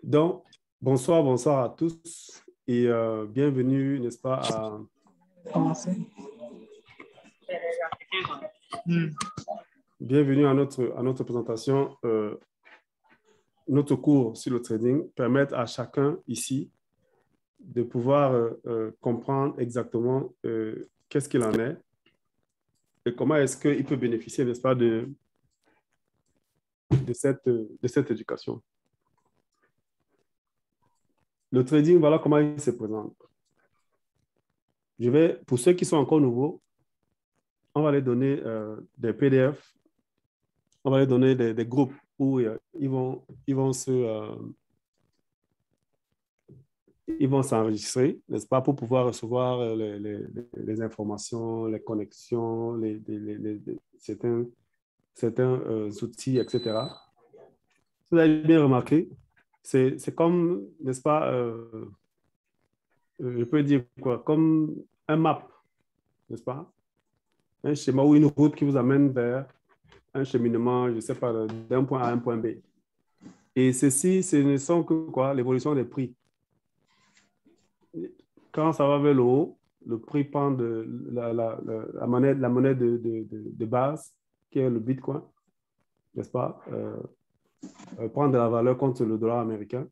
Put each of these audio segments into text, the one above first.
Donc, bonsoir à tous et bienvenue, n'est-ce pas, Commencer. bienvenue à notre présentation, notre cours sur le trading, permettre à chacun ici de pouvoir comprendre exactement qu'est-ce qu'il en est et comment est-ce qu'il peut bénéficier, n'est-ce pas, de cette éducation. Le trading, voilà comment il se présente. Pour ceux qui sont encore nouveaux, on va les donner des PDF, on va les donner des groupes où ils vont s'enregistrer, n'est-ce pas, pour pouvoir recevoir les informations, les connexions, certains outils, etc. Vous avez bien remarqué, c'est comme, n'est-ce pas, je peux dire quoi, comme un map, n'est-ce pas? Un schéma ou une route qui vous amène vers un cheminement, je ne sais pas, d'un point A à un point B. Et ceci, ce ne sont que quoi? L'évolution des prix. Quand ça va vers le haut, le prix prend la monnaie de base, qui est le Bitcoin, n'est-ce pas, prend de la valeur contre le dollar américain.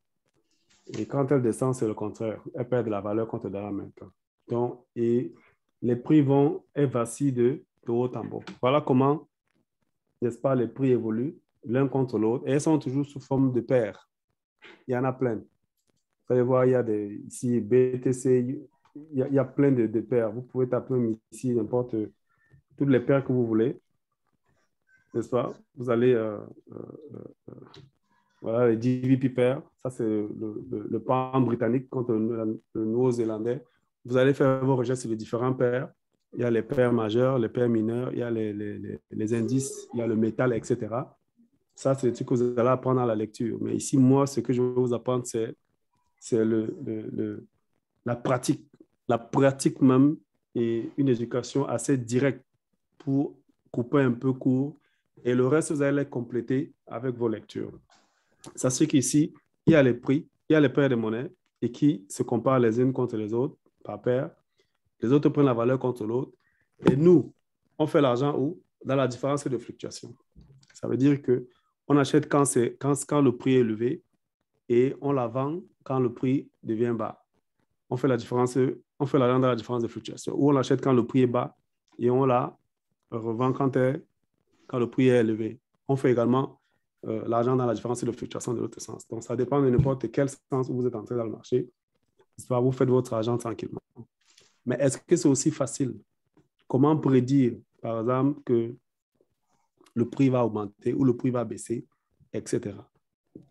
Et quand elle descend, c'est le contraire. Elle perd de la valeur contre le dollar américain. Donc, et les prix vacillent de haut en bas. Voilà comment, n'est-ce pas, les prix évoluent l'un contre l'autre. Et elles sont toujours sous forme de paires. Il y en a plein. Vous allez voir, il y a ici BTC, il y a plein de paires. Vous pouvez taper ici n'importe toutes les paires que vous voulez, n'est-ce pas? Vous allez, voilà, les DVP paires. Ça, c'est le pound britannique contre le néo-zélandais. Vous allez faire vos recherches sur les différentes paires. Il y a les paires majeures, les paires mineures, il y a les indices, il y a le métal, etc. Ça, c'est des trucs que vous allez apprendre à la lecture. Mais ici, moi, ce que je vais vous apprendre, c'est la pratique. La pratique même et une éducation assez directe pour couper un peu court. Et le reste, vous allez les compléter avec vos lectures. Sachez qu'ici, il y a les prix, il y a les paires de monnaie et qui se comparent les unes contre les autres par paire. Les autres prennent la valeur contre l'autre. Et nous, on fait l'argent où? Dans la différence de fluctuation. Ça veut dire qu'on achète quand le prix est élevé et on la vend quand le prix devient bas. On fait l'argent dans la différence de fluctuation. Ou on l'achète quand le prix est bas et on la revend quand le prix est élevé. On fait également l'argent dans la différence de fluctuation de l'autre sens. Donc, ça dépend de n'importe quel sens où vous êtes entré dans le marché. Soit vous faites votre argent tranquillement. Mais est-ce que c'est aussi facile? Comment prédire, par exemple, que le prix va augmenter ou le prix va baisser, etc.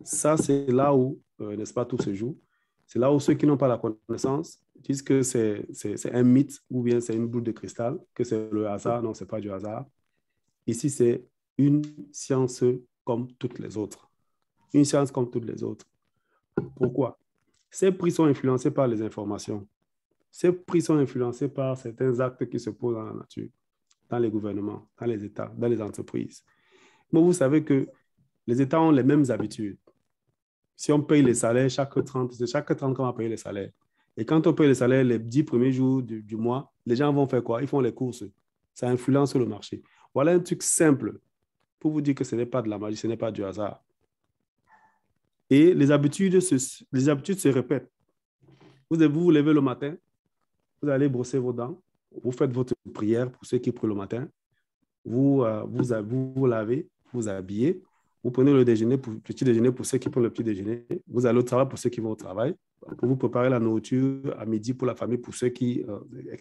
Ça, c'est là où, n'est-ce pas, tout se joue. C'est là où ceux qui n'ont pas la connaissance disent que c'est un mythe ou bien c'est une boule de cristal, que c'est le hasard. Non, ce n'est pas du hasard. Ici, c'est une science comme toutes les autres. Une science comme toutes les autres. Pourquoi? Ces prix sont influencés par les informations. Ces prix sont influencés par certains actes qui se posent dans la nature, dans les gouvernements, dans les États, dans les entreprises. Mais vous savez que les États ont les mêmes habitudes. Si on paye les salaires c'est chaque 30 qu'on va payer les salaires. Et quand on paye les salaires les 10 premiers jours du mois, les gens vont faire quoi? Ils font les courses. Ça influence le marché. Voilà un truc simple pour vous dire que ce n'est pas de la magie, ce n'est pas du hasard. Et les habitudes se répètent. Vous vous levez le matin, vous allez brosser vos dents, vous faites votre prière pour ceux qui prient le matin, vous lavez, vous habillez, vous prenez le petit déjeuner pour ceux qui prennent le petit déjeuner, vous allez au travail pour ceux qui vont au travail, pour vous préparer la nourriture à midi pour la famille, pour ceux qui,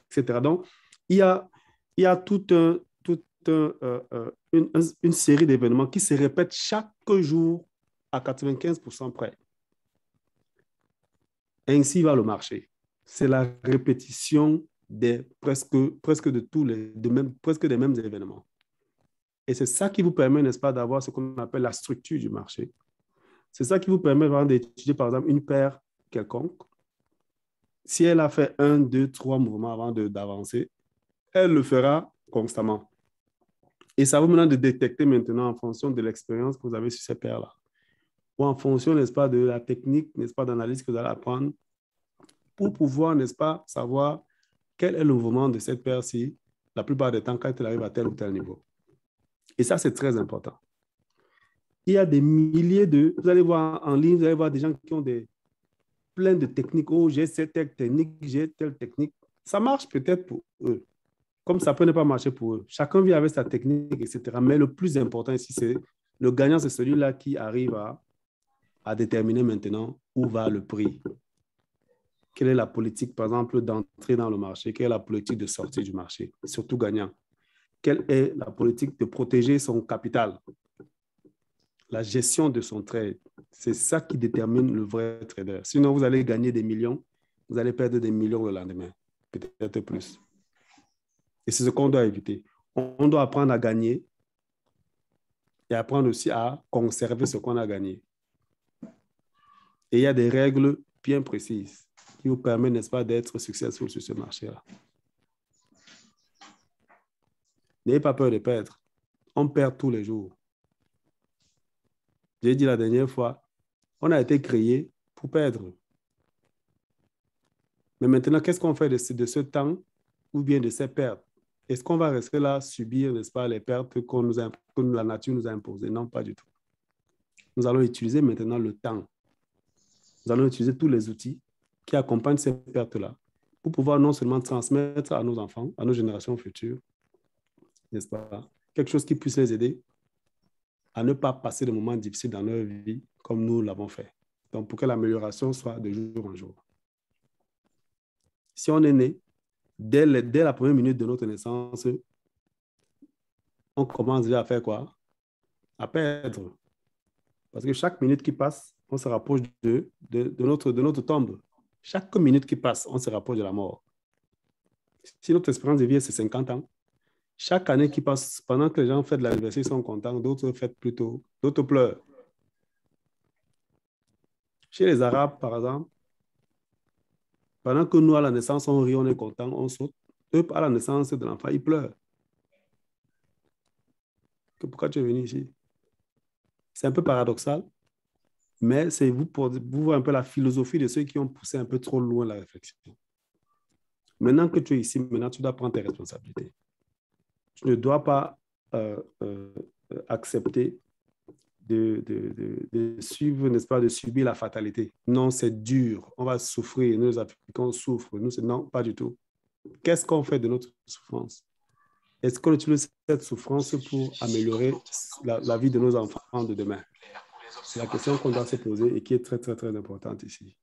etc. Donc, il y a, il y a une série d'événements qui se répètent chaque jour à 95% près. Ainsi va le marché. C'est la répétition presque des mêmes événements. Et c'est ça qui vous permet, n'est-ce pas, d'avoir ce qu'on appelle la structure du marché. C'est ça qui vous permet d'étudier, par exemple, une paire quelconque. Si elle a fait 1, 2, 3 mouvements avant d'avancer, elle le fera constamment. Et ça vous maintenant de détecter maintenant en fonction de l'expérience que vous avez sur ces paires-là. ou en fonction, n'est-ce pas, de la technique, n'est-ce pas, d'analyse que vous allez apprendre pour pouvoir, n'est-ce pas, savoir quel est le mouvement de cette paire-ci la plupart du temps quand elle arrive à tel ou tel niveau. Et ça, c'est très important. Il y a des milliers de... Vous allez voir en ligne, vous allez voir des gens qui ont plein de techniques. Oh, j'ai cette technique, j'ai telle technique. Ça marche peut-être pour eux, comme ça peut ne pas marcher pour eux. Chacun vit avec sa technique, etc. Mais le plus important ici, c'est le gagnant, c'est celui-là qui arrive à déterminer maintenant où va le prix. Quelle est la politique, par exemple, d'entrée dans le marché? Quelle est la politique de sortie du marché? Surtout gagnant. Quelle est la politique de protéger son capital? La gestion de son trade. C'est ça qui détermine le vrai trader. Sinon, vous allez gagner des millions, vous allez perdre des millions le lendemain, peut-être plus. Et c'est ce qu'on doit éviter. On doit apprendre à gagner et apprendre aussi à conserver ce qu'on a gagné. Et il y a des règles bien précises qui vous permettent, n'est-ce pas, d'être successful sur ce marché-là. N'ayez pas peur de perdre. On perd tous les jours. J'ai dit la dernière fois, on a été créé pour perdre. Mais maintenant, qu'est-ce qu'on fait de ce temps ou bien de ces pertes? Est-ce qu'on va rester là, subir, n'est-ce pas, les pertes que la nature nous a imposées? Non, pas du tout. Nous allons utiliser maintenant le temps. Nous allons utiliser tous les outils qui accompagnent ces pertes-là pour pouvoir non seulement transmettre à nos enfants, à nos générations futures, n'est-ce pas, quelque chose qui puisse les aider à ne pas passer de moments difficiles dans leur vie comme nous l'avons fait. Donc, pour que l'amélioration soit de jour en jour. Si on est né, dès la première minute de notre naissance, on commence déjà à faire quoi? À perdre. Parce que chaque minute qui passe, on se rapproche de notre tombe. Chaque minute qui passe, on se rapproche de la mort. Si notre espérance de vie, c'est 50 ans, chaque année qui passe, pendant que les gens fêtent l'anniversaire, ils sont contents, d'autres fêtent plus tôt, d'autres pleurent. Chez les Arabes, par exemple, pendant que nous, à la naissance, on rit, on est content, on saute, eux, à la naissance de l'enfant, ils pleurent. Pourquoi tu es venu ici? C'est un peu paradoxal, mais c'est vous pour vous voir un peu la philosophie de ceux qui ont poussé un peu trop loin la réflexion. Maintenant que tu es ici, maintenant, tu dois prendre tes responsabilités. Tu ne dois pas accepter de suivre, n'est-ce pas, de subir la fatalité. Non, c'est dur. On va souffrir. Nous, les Africains, souffrent. Nous, non, pas du tout. Qu'est-ce qu'on fait de notre souffrance? Est-ce qu'on utilise cette souffrance pour améliorer la vie de nos enfants de demain? C'est la question qu'on doit se poser et qui est très, très, très importante ici.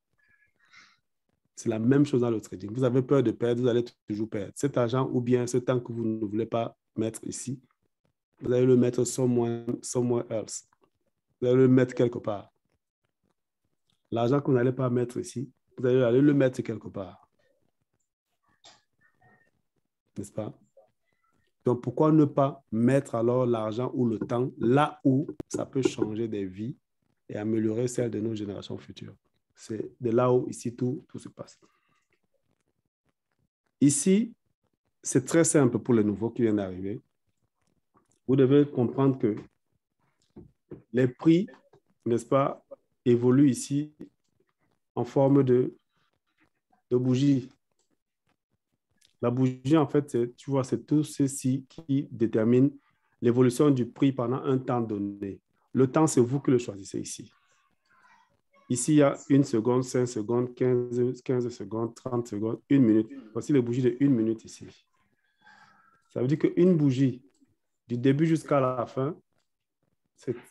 C'est la même chose dans le trading. Vous avez peur de perdre, vous allez toujours perdre. Cet argent ou bien ce temps que vous ne voulez pas mettre ici, vous allez le mettre somewhere else. Vous allez le mettre quelque part. L'argent que vous n'allez pas mettre ici, vous allez aller le mettre quelque part. N'est-ce pas? Donc, pourquoi ne pas mettre alors l'argent ou le temps là où ça peut changer des vies et améliorer celles de nos générations futures? C'est de là où ici tout se passe. Ici, c'est très simple pour les nouveaux qui viennent d'arriver. Vous devez comprendre que les prix, n'est-ce pas, évoluent ici en forme de bougie. La bougie, en fait, tu vois, c'est tout ceci qui détermine l'évolution du prix pendant un temps donné. Le temps, c'est vous qui le choisissez ici. Ici, il y a 1 seconde, 5 secondes, 15 secondes, 30 secondes, 1 minute. Voici les bougies de 1 minute ici. Ça veut dire qu'une bougie, du début jusqu'à la fin,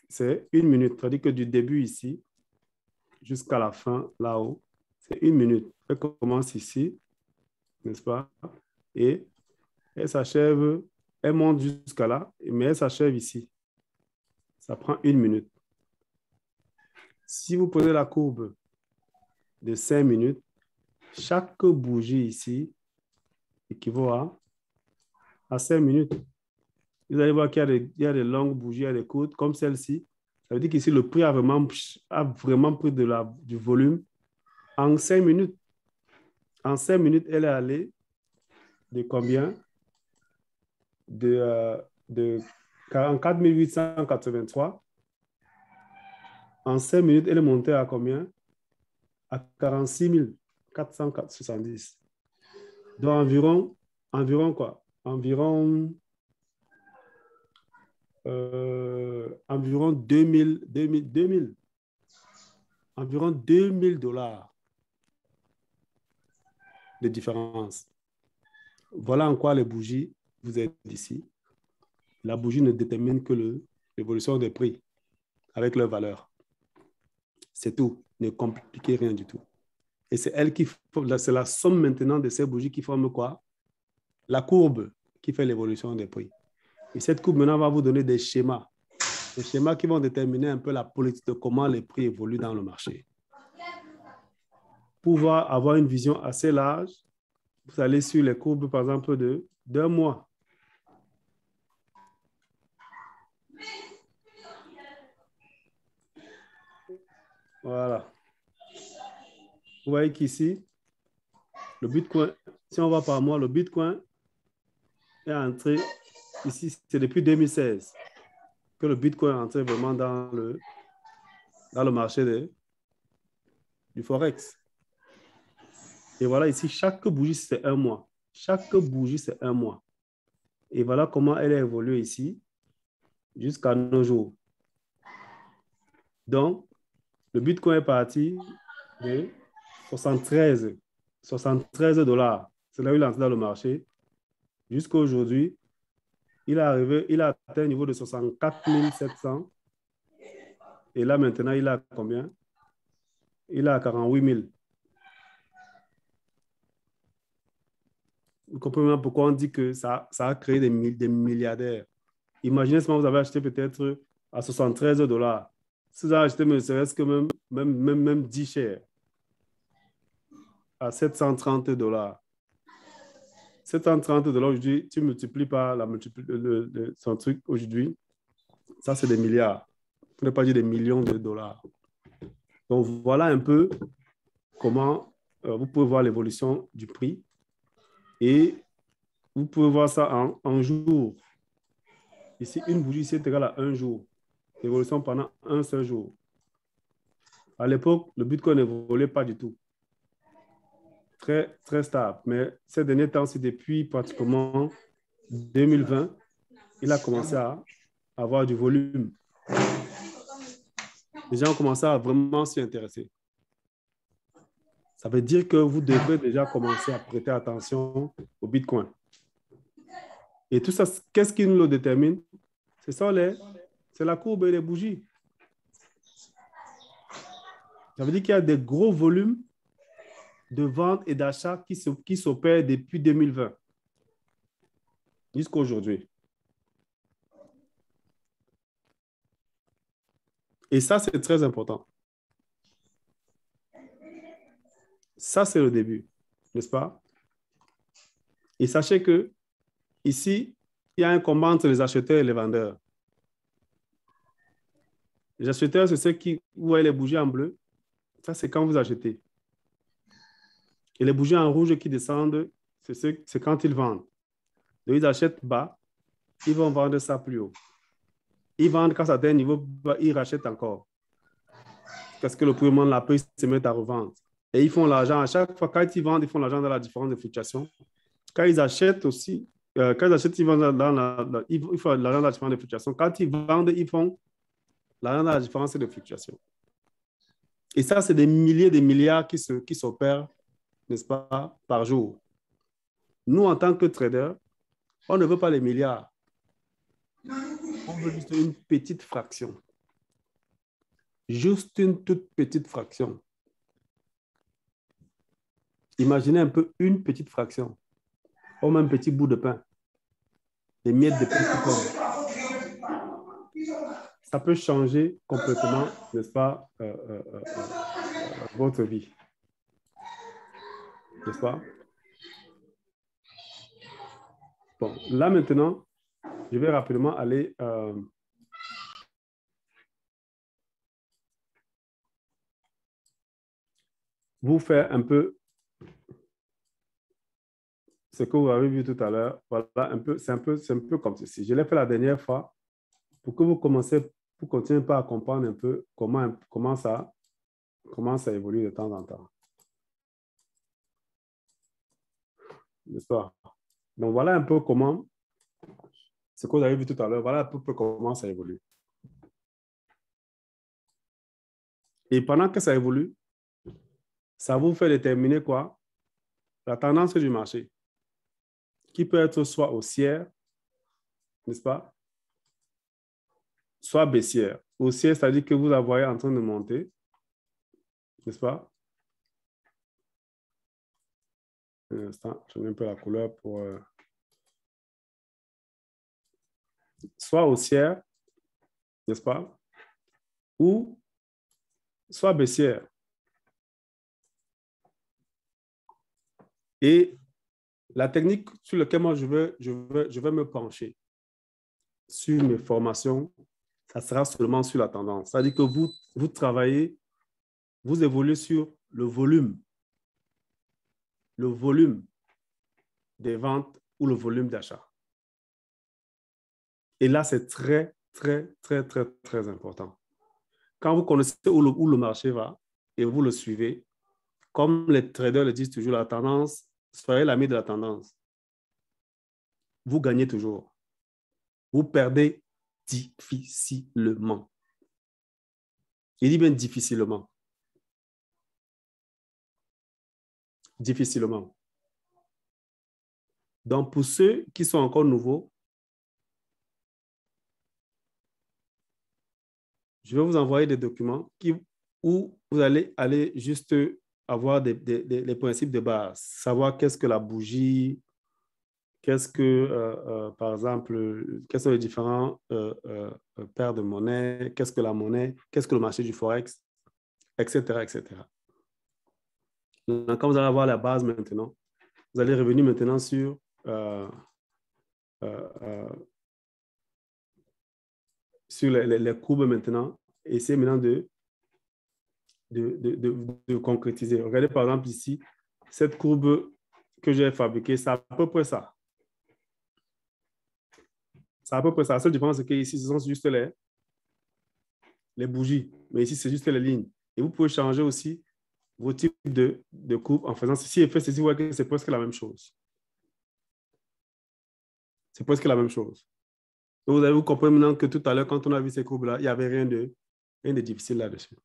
c'est 1 minute. Ça veut dire que du début ici jusqu'à la fin, là-haut, c'est 1 minute. Elle commence ici, n'est-ce pas? Et elle s'achève, elle monte jusqu'à là, mais elle s'achève ici. Ça prend 1 minute. Si vous prenez la courbe de 5 minutes, chaque bougie ici équivaut à 5 minutes. Vous allez voir qu'il y a des longues bougies, il y a des courtes, comme celle-ci. Ça veut dire qu'ici, le prix a vraiment pris du volume en 5 minutes. En 5 minutes, elle est allée de combien? De 44 883 En 5 minutes, elle est montée à combien? À 46 470. Donc, environ quoi? Environ 2000, environ 2000 $ de différence. Voilà en quoi les bougies vous aident ici. La bougie ne détermine que l'évolution des prix avec leur valeur. C'est tout. Ne compliquez rien du tout. Et c'est c'est la somme maintenant de ces bougies qui forme quoi? La courbe qui fait l'évolution des prix. Et cette courbe maintenant va vous donner des schémas qui vont déterminer un peu la politique de comment les prix évoluent dans le marché. Pour pouvoir avoir une vision assez large, vous allez sur les courbes, par exemple, d'un mois. Voilà. Vous voyez qu'ici, le Bitcoin, si on va par mois, le Bitcoin est entré, ici, c'est depuis 2016 que le Bitcoin est entré vraiment dans le marché du Forex. Et voilà, ici, chaque bougie, c'est un mois. Chaque bougie, c'est un mois. Et voilà comment elle a évolué ici jusqu'à nos jours. Donc, le Bitcoin est parti de 73 $. C'est là où il est entré dans le marché. Jusqu'à aujourd'hui, il a atteint un niveau de 64 700. Et là, maintenant, il a combien? Il a 48 000. Vous comprenez pourquoi on dit que ça a créé des milliardaires. Imaginez si vous avez acheté peut-être à 73 $. Si vous avez acheté, ne serait-ce que même 10 shares à 730 $. 730 $ aujourd'hui, tu multiplies par son truc aujourd'hui, ça c'est des milliards. Pour ne pas dire des millions de dollars. Donc voilà un peu comment vous pouvez voir l'évolution du prix et vous pouvez voir ça en jours. Ici, une bougie ici est égale à un jour. L'évolution pendant un seul jour. À l'époque, le Bitcoin n'évoluait pas du tout. Très, très stable. Mais ces derniers temps, c'est depuis pratiquement 2020, il a commencé à avoir du volume. Les gens ont commencé à vraiment s'y intéresser. Ça veut dire que vous devrez déjà commencer à prêter attention au Bitcoin. Et tout ça, qu'est-ce qui nous le détermine? C'est la courbe et les bougies. Ça veut dire qu'il y a des gros volumes de ventes et d'achats qui s'opèrent depuis 2020 jusqu'à aujourd'hui. Et ça, c'est très important. Ça, c'est le début, n'est-ce pas? Et sachez que ici, il y a un combat entre les acheteurs et les vendeurs. Les acheteurs, c'est ceux qui voient les bougies en bleu. Ça, c'est quand vous achetez. Et les bougies en rouge qui descendent, c'est quand ils vendent. Donc, ils achètent bas, ils vont vendre ça plus haut. Ils vendent quand ça atteint un niveau bas, ils rachètent encore. Parce que le prix monte, la prix se met à revendre. Et ils font l'argent à chaque fois. Quand ils vendent, ils font l'argent dans la différence de fluctuation. Quand ils achètent aussi, ils vendent ils font l'argent dans la différence de fluctuation. Quand ils vendent, ils font l'argent dans la différence de fluctuation. Et ça, c'est des milliers, des milliards qui s'opèrent, n'est-ce pas, par jour. Nous, en tant que traders, on ne veut pas les milliards. On veut juste une petite fraction. Juste une toute petite fraction. Imaginez un peu une petite fraction. Comme un petit bout de pain. Des miettes de pain qui tombent. Ça peut changer complètement, n'est-ce pas, votre vie. N'est-ce pas? Bon, là maintenant, je vais rapidement aller vous faire un peu ce que vous avez vu tout à l'heure. Voilà, c'est un peu comme ceci. Je l'ai fait la dernière fois pour que vous commenciez pour continuer pas à comprendre un peu comment ça évolue de temps en temps. N'est-ce pas? Donc, voilà un peu comment, ce que vous avez vu tout à l'heure, voilà un peu comment ça évolue. Et pendant que ça évolue, ça vous fait déterminer quoi? La tendance du marché, qui peut être soit haussière, n'est-ce pas? Soit baissière. Haussière, c'est-à-dire que vous la voyez en train de monter, n'est-ce pas? Un instant, je mets un peu la couleur pour... soit haussière, n'est-ce pas? Ou soit baissière. Et la technique sur laquelle moi je vais me pencher sur mes formations, ça sera seulement sur la tendance. C'est-à-dire que vous travaillez, vous évoluez sur le volume des ventes ou le volume d'achat. Et là, c'est très, très, très, très, très important. Quand vous connaissez où le marché va et vous le suivez, comme les traders le disent toujours, la tendance, soyez l'ami de la tendance. Vous gagnez toujours. Vous perdez difficilement. Il dit bien difficilement. Difficilement. Donc, pour ceux qui sont encore nouveaux, je vais vous envoyer des documents où vous allez juste avoir les principes de base. Savoir qu'est-ce que la bougie, qu'est-ce que, par exemple, quels sont les différents paires de monnaie, qu'est-ce que la monnaie, qu'est-ce que le marché du Forex, etc., etc. Donc, quand vous allez avoir la base maintenant, vous allez revenir maintenant sur les courbes maintenant, et essayez maintenant de concrétiser. Regardez par exemple ici, cette courbe que j'ai fabriquée, c'est à peu près ça. C'est à peu près ça. La seule différence, c'est qu'ici, ce sont juste les bougies, mais ici, c'est juste les lignes. Et vous pouvez changer aussi vos types de courbes en faisant ceci et fait ceci, vous voyez que c'est presque la même chose. C'est presque la même chose. Donc, vous comprenez maintenant que tout à l'heure, quand on a vu ces courbes-là, il n'y avait rien de difficile là-dessus.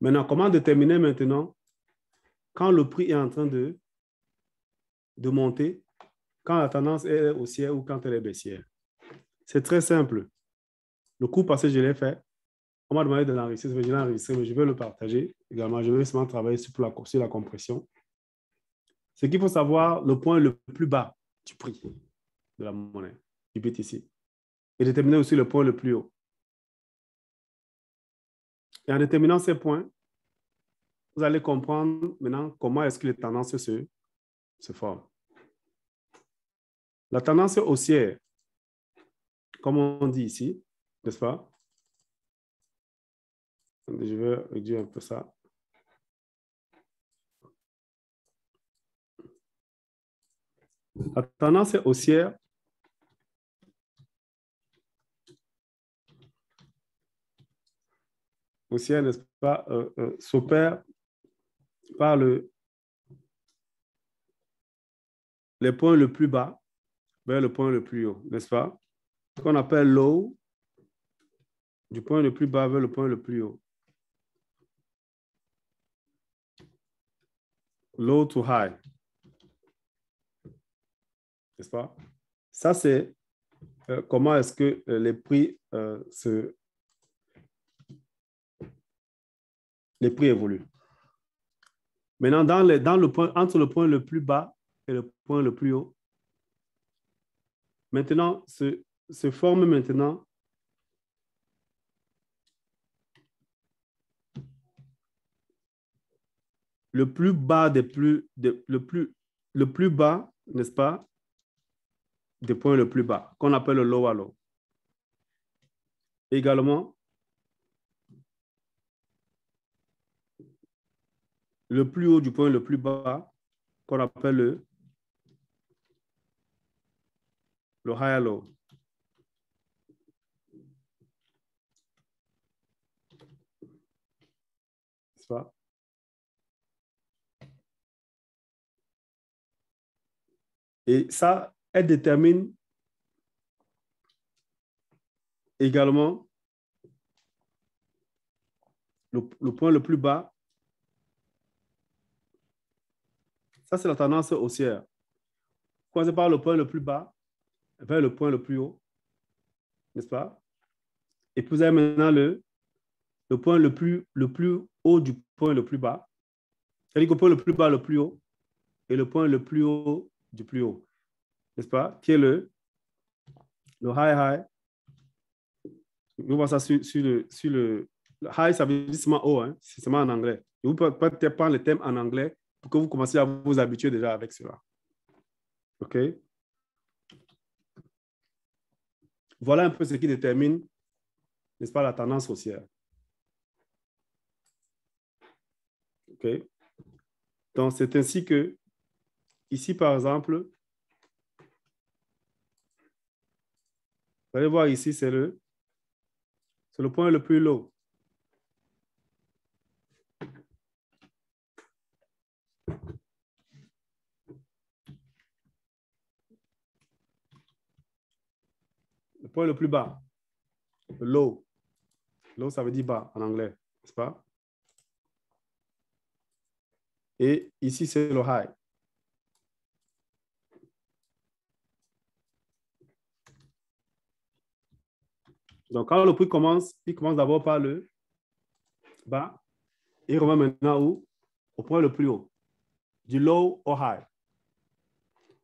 Maintenant, comment déterminer maintenant quand le prix est en train de monter, quand la tendance est haussière ou quand elle est baissière? C'est très simple. Le cours passé, je l'ai fait. On m'a demandé de l'enregistrer, je l'ai enregistré, mais je vais le partager également. Je vais seulement travailler sur la compression. C'est qu'il faut savoir le point le plus bas du prix de la monnaie, du BTC, et déterminer aussi le point le plus haut. Et en déterminant ces points, vous allez comprendre maintenant comment est-ce que les tendances se forment. La tendance haussière, comme on dit ici, n'est-ce pas? Je vais réduire un peu ça. La tendance haussière n'est-ce pas, s'opère par les points le plus bas vers le point le plus haut, n'est-ce pas? Ce qu'on appelle low, du point le plus bas vers le point le plus haut. Low to high. N'est-ce pas? Ça, c'est comment est-ce que les prix évoluent. Maintenant, entre le point le plus bas et le point le plus haut, maintenant, se forme maintenant le plus bas le plus bas, n'est-ce pas, des points le plus bas, qu'on appelle le low à low. Également, le plus haut du point le plus bas, qu'on appelle le high à low. n'est-ce pas? Et ça, elle détermine également le point le plus bas. Ça, c'est la tendance haussière. Commencez par le point le plus bas vers le point le plus haut, n'est-ce pas? Et puis vous avez maintenant le point le plus haut du point le plus bas. C'est-à-dire que le point le plus bas, le plus haut, et le point le plus haut du plus haut, n'est-ce pas? Qui est le high. Vous voyez ça sur le high, ça veut dire seulement haut, hein? C'est seulement en anglais. Et vous pouvez peut-être prendre le thème en anglais pour que vous commenciez à vous habituer déjà avec cela. OK? Voilà un peu ce qui détermine, n'est-ce pas, la tendance haussière. OK? Donc, c'est ainsi que, ici, par exemple, vous allez voir ici, c'est le point le plus low. Le point le plus bas. Le low. Low, ça veut dire bas en anglais, n'est-ce pas? Et ici, c'est le high. Donc, quand le prix commence, il commence d'abord par le bas. Il revient maintenant où? Au point le plus haut. Du low au high.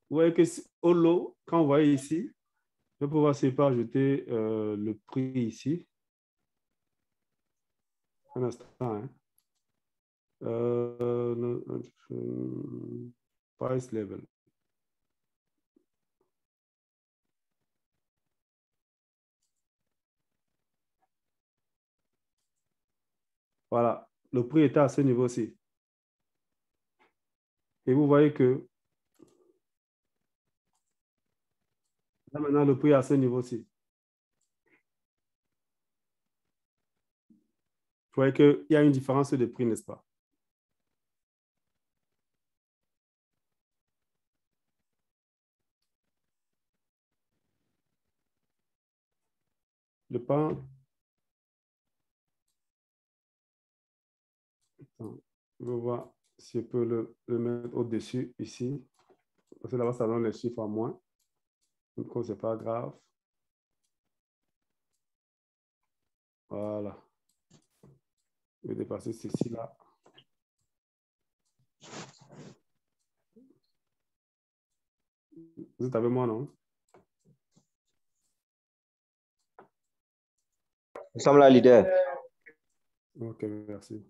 Vous voyez que au low, quand vous voyez ici, je vais pouvoir essayer par ajouter le prix ici. Un instant. Hein. Price level. Voilà, le prix était à ce niveau-ci. Et vous voyez que là maintenant, le prix est à ce niveau-ci. Vous voyez qu'il y a une différence de prix, n'est-ce pas? Le pain. Attends, je vais voir si je peux le mettre au-dessus ici. Parce que là-bas, ça donne les chiffres en moins. Donc, ce n'est pas grave. Voilà. Je vais dépasser ceci là. Vous êtes avec moi, non? Nous sommes là, leader. Ok, merci.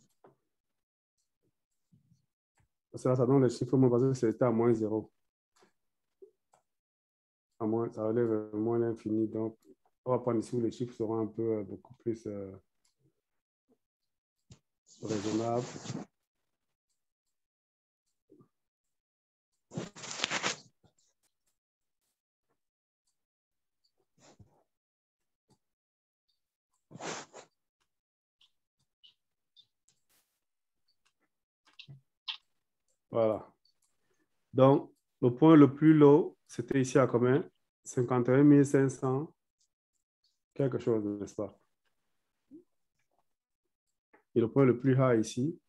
Parce que là, ça donne les chiffres moins parce que c'était à moins 0. À moins, ça relève moins l'infini. Donc, on va prendre ici où les chiffres seront un peu beaucoup plus raisonnables. Voilà. Donc, le point le plus low, c'était ici à combien? 51 500 quelque chose, n'est-ce pas? Et le point le plus high ici,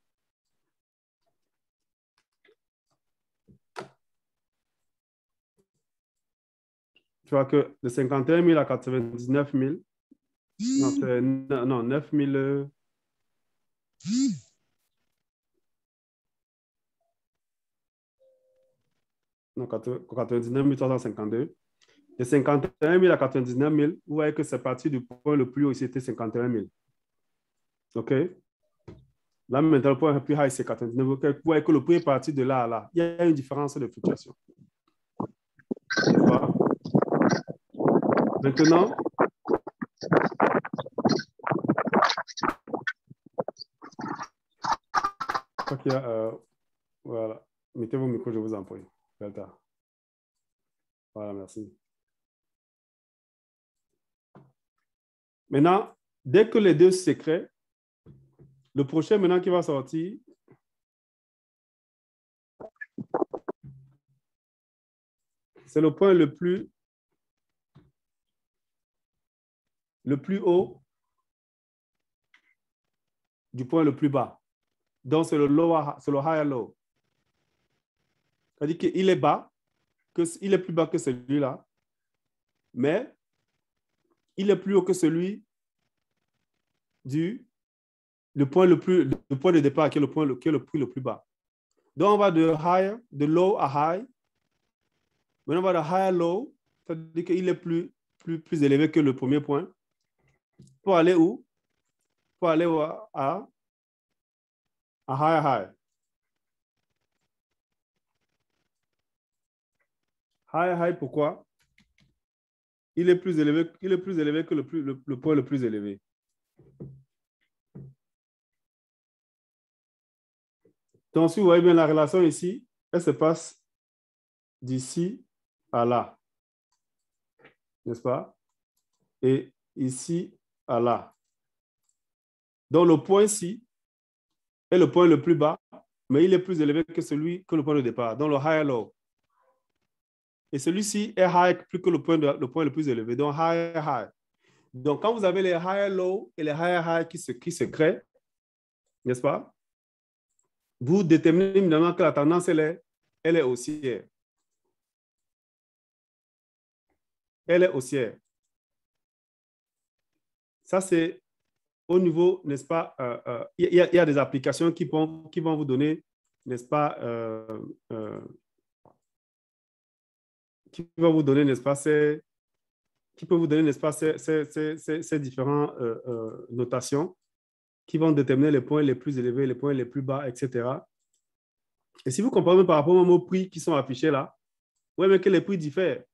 tu vois que de 51 000 à 99 000, non, c'est 9 000. Non, 99 352. De 51 000 à 99 000, vous voyez que c'est parti du point le plus haut, c'était 51 000. OK? Là, maintenant, le point le plus high, c'est 99 000. Vous voyez que le prix est parti de là à là. Il y a une différence de fluctuation. Maintenant, voilà. Mettez vos micros, je vous en prie. Delta. Voilà, merci. Maintenant, dès que les deux se créent, Le prochain maintenant qui va sortir, c'est le point le plus haut du point le plus bas. Donc, c'est le higher low. C'est-à-dire qu'il est bas, il est plus bas que celui-là, mais il est plus haut que celui le point de départ qui est le point qui est le prix le plus bas. Donc, on va de low à high. Maintenant, on va de high à low, c'est-à-dire qu'il est plus élevé que le premier point. Pour aller où? Pour aller à high. High, pourquoi? Il est plus élevé que le point le plus élevé. Donc, si vous voyez bien la relation ici, elle se passe d'ici à là. N'est-ce pas? Et ici à là. Donc, le point ici est le point le plus bas, mais il est plus élevé que le point de départ. Donc, le high low. Et celui-ci est high plus que le point le plus élevé. Donc, high. Donc, quand vous avez les high low et les high qui se créent, n'est-ce pas? Vous déterminez évidemment que la tendance, elle est haussière. Elle est haussière. Ça, c'est au niveau, n'est-ce pas, il y a des applications qui vont vous donner, n'est-ce pas, qui vont vous donner, n'est-ce pas, qui peut vous donner, n'est-ce pas, ces différentes notations qui vont déterminer les points les plus élevés, les points les plus bas, etc. Et si vous comparez par rapport aux prix qui sont affichés là, vous voyez que les prix diffèrent.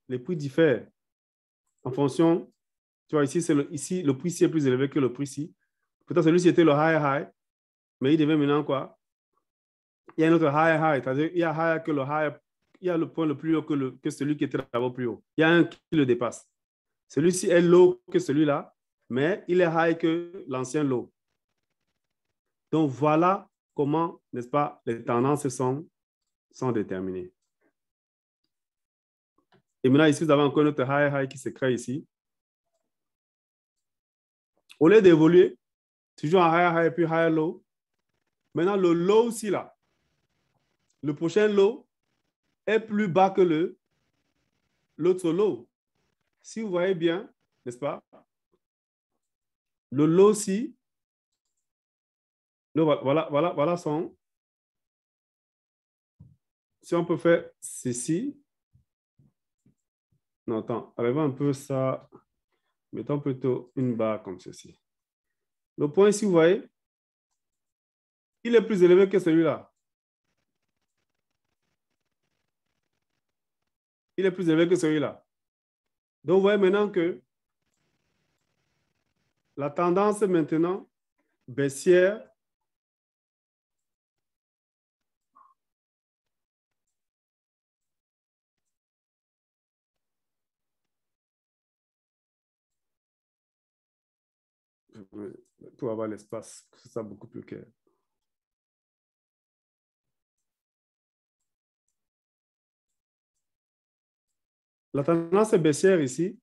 Les prix diffèrent en fonction, tu vois, ici, le prix ci est plus élevé que le prix ci. Peut-être celui-ci était le high, mais il devient maintenant quoi? Il y a un autre high, c'est-à-dire il y a high que le high, il y a le point le plus haut que celui qui était d'abord plus haut. Il y a un qui le dépasse. Celui-ci est low que celui-là, mais il est high que l'ancien low. Donc, voilà comment, n'est-ce pas, les tendances sont déterminées. Et maintenant, ici, vous avez encore notre high qui se crée ici. Au lieu d'évoluer, toujours en high puis high low, maintenant, le low aussi, là, le prochain low est plus bas que l'autre low. Si vous voyez bien, n'est-ce pas, le low aussi, voilà son. Si on peut faire ceci. Non, attends, enlevons un peu ça. Mettons plutôt une barre comme ceci. Le point ici, vous voyez, il est plus élevé que celui-là. Il est plus élevé que celui-là. Donc, vous voyez maintenant que la tendance est maintenant baissière. Pour avoir l'espace, c'est ça beaucoup plus clair. La tendance est baissière ici.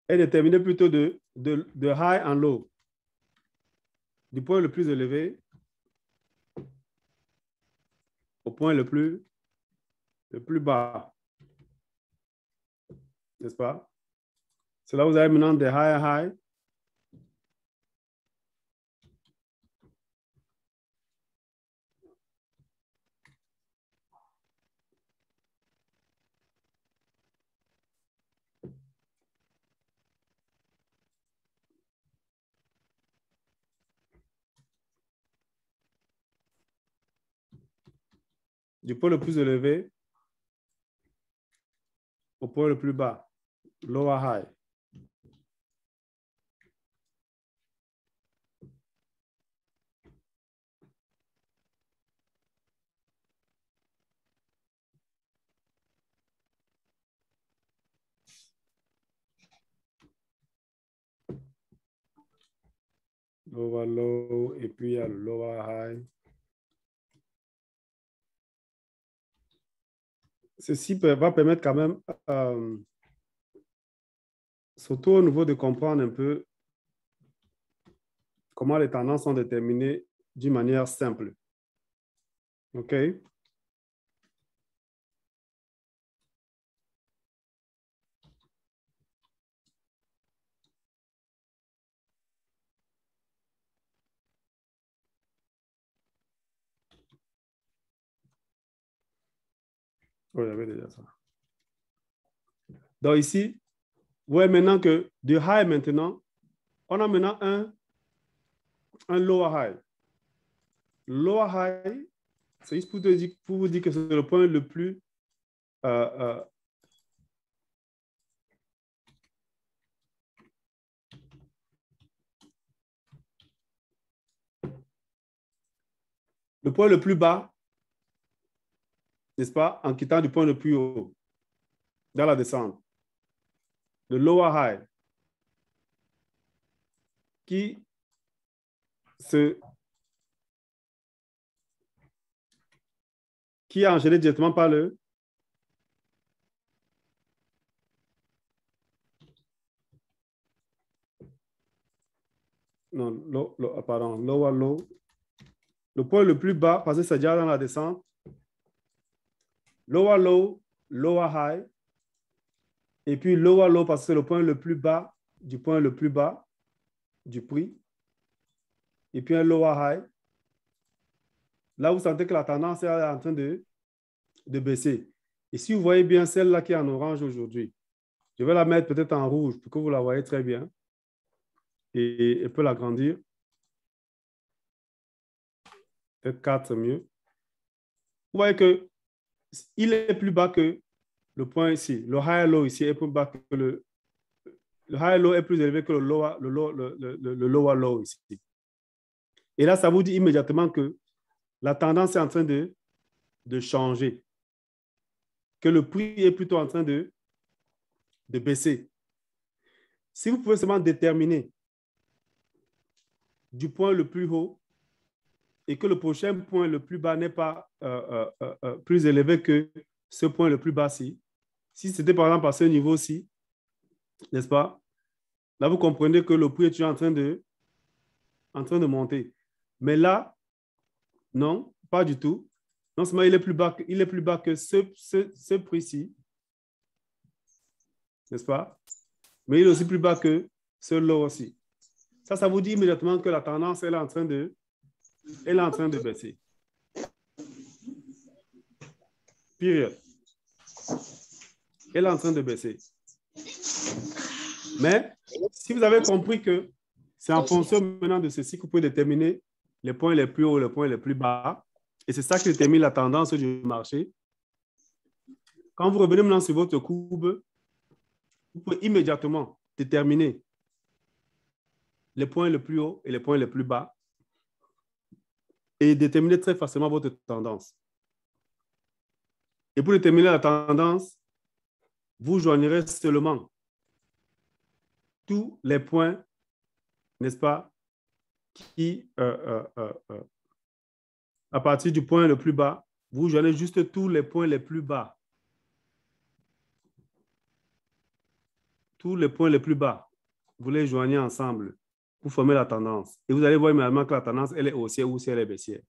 Elle est déterminée plutôt de high en low. Du point le plus élevé au point le plus bas. N'est-ce pas? C'est là où vous avez maintenant des high. Du point le plus élevé au point le plus bas. Lower high. Lower low, et puis il y a le lower high. Ceci va permettre quand même, surtout au niveau de comprendre un peu comment les tendances sont déterminées d'une manière simple. OK? Oui, j'avais déjà ça. Donc ici, vous voyez maintenant que de high maintenant, on a maintenant un lower high. Lower high, c'est juste pour vous dire que c'est le point le plus bas, n'est-ce pas, en quittant du point le plus haut dans la descente. Le lower high qui est enchaîné directement par le lower low. Le point le plus bas, parce que c'est déjà dans la descente. Lower low, lower high. Et puis lower low, parce que c'est le point le plus bas du point le plus bas du prix. Et puis un lower high. Là, vous sentez que la tendance est en train de baisser. Et si vous voyez bien celle-là qui est en orange aujourd'hui, je vais la mettre peut-être en rouge pour que vous la voyez très bien. Et peut l'agrandir. Peut-être 4, c'est mieux. Vous voyez qu'il est plus bas que le point ici. Le high low ici est plus bas que le high low est plus élevé que le lower low ici. Et là, ça vous dit immédiatement que la tendance est en train de changer. Que le prix est plutôt en train de baisser. Si vous pouvez seulement déterminer du point le plus haut et que le prochain point le plus bas n'est pas plus élevé que ce point le plus bas-ci, si c'était par exemple à ce niveau-ci, n'est-ce pas? Là, vous comprenez que le prix est toujours en train de monter. Mais là, non, pas du tout. Non seulement il est plus bas que ce prix-ci, n'est-ce pas? Mais il est aussi plus bas que ce low aussi. Ça vous dit immédiatement que la tendance elle est en train de baisser. Period. Elle est en train de baisser. Mais si vous avez compris que c'est en fonction maintenant de ceci que vous pouvez déterminer les points les plus hauts, les points les plus bas, et c'est ça qui détermine la tendance du marché. Quand vous revenez maintenant sur votre courbe, vous pouvez immédiatement déterminer les points les plus hauts et les points les plus bas et déterminer très facilement votre tendance. Et pour déterminer la tendance, vous joignerez seulement tous les points, n'est-ce pas, qui, à partir du point le plus bas, vous joignez juste tous les points les plus bas. Tous les points les plus bas, vous les joignez ensemble pour former la tendance. Et vous allez voir immédiatement que la tendance, elle est haussière ou si elle est baissière.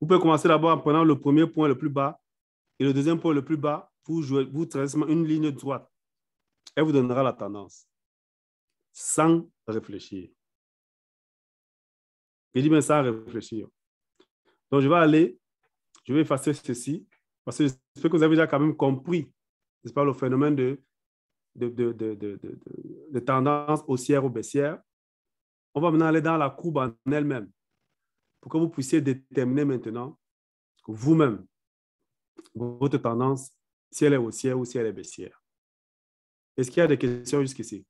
Vous pouvez commencer d'abord en prenant le premier point le plus bas et le deuxième point le plus bas, vous tracez une ligne droite. Elle vous donnera la tendance sans réfléchir. Je dis bien sans réfléchir. Donc, je vais effacer ceci parce que j'espère que vous avez déjà quand même compris, n'est-ce pas, le phénomène de tendance haussière ou baissière. On va maintenant aller dans la courbe en elle-même pour que vous puissiez déterminer maintenant vous-même votre tendance, si elle est haussière ou si elle est baissière. Est-ce qu'il y a des questions jusqu'ici?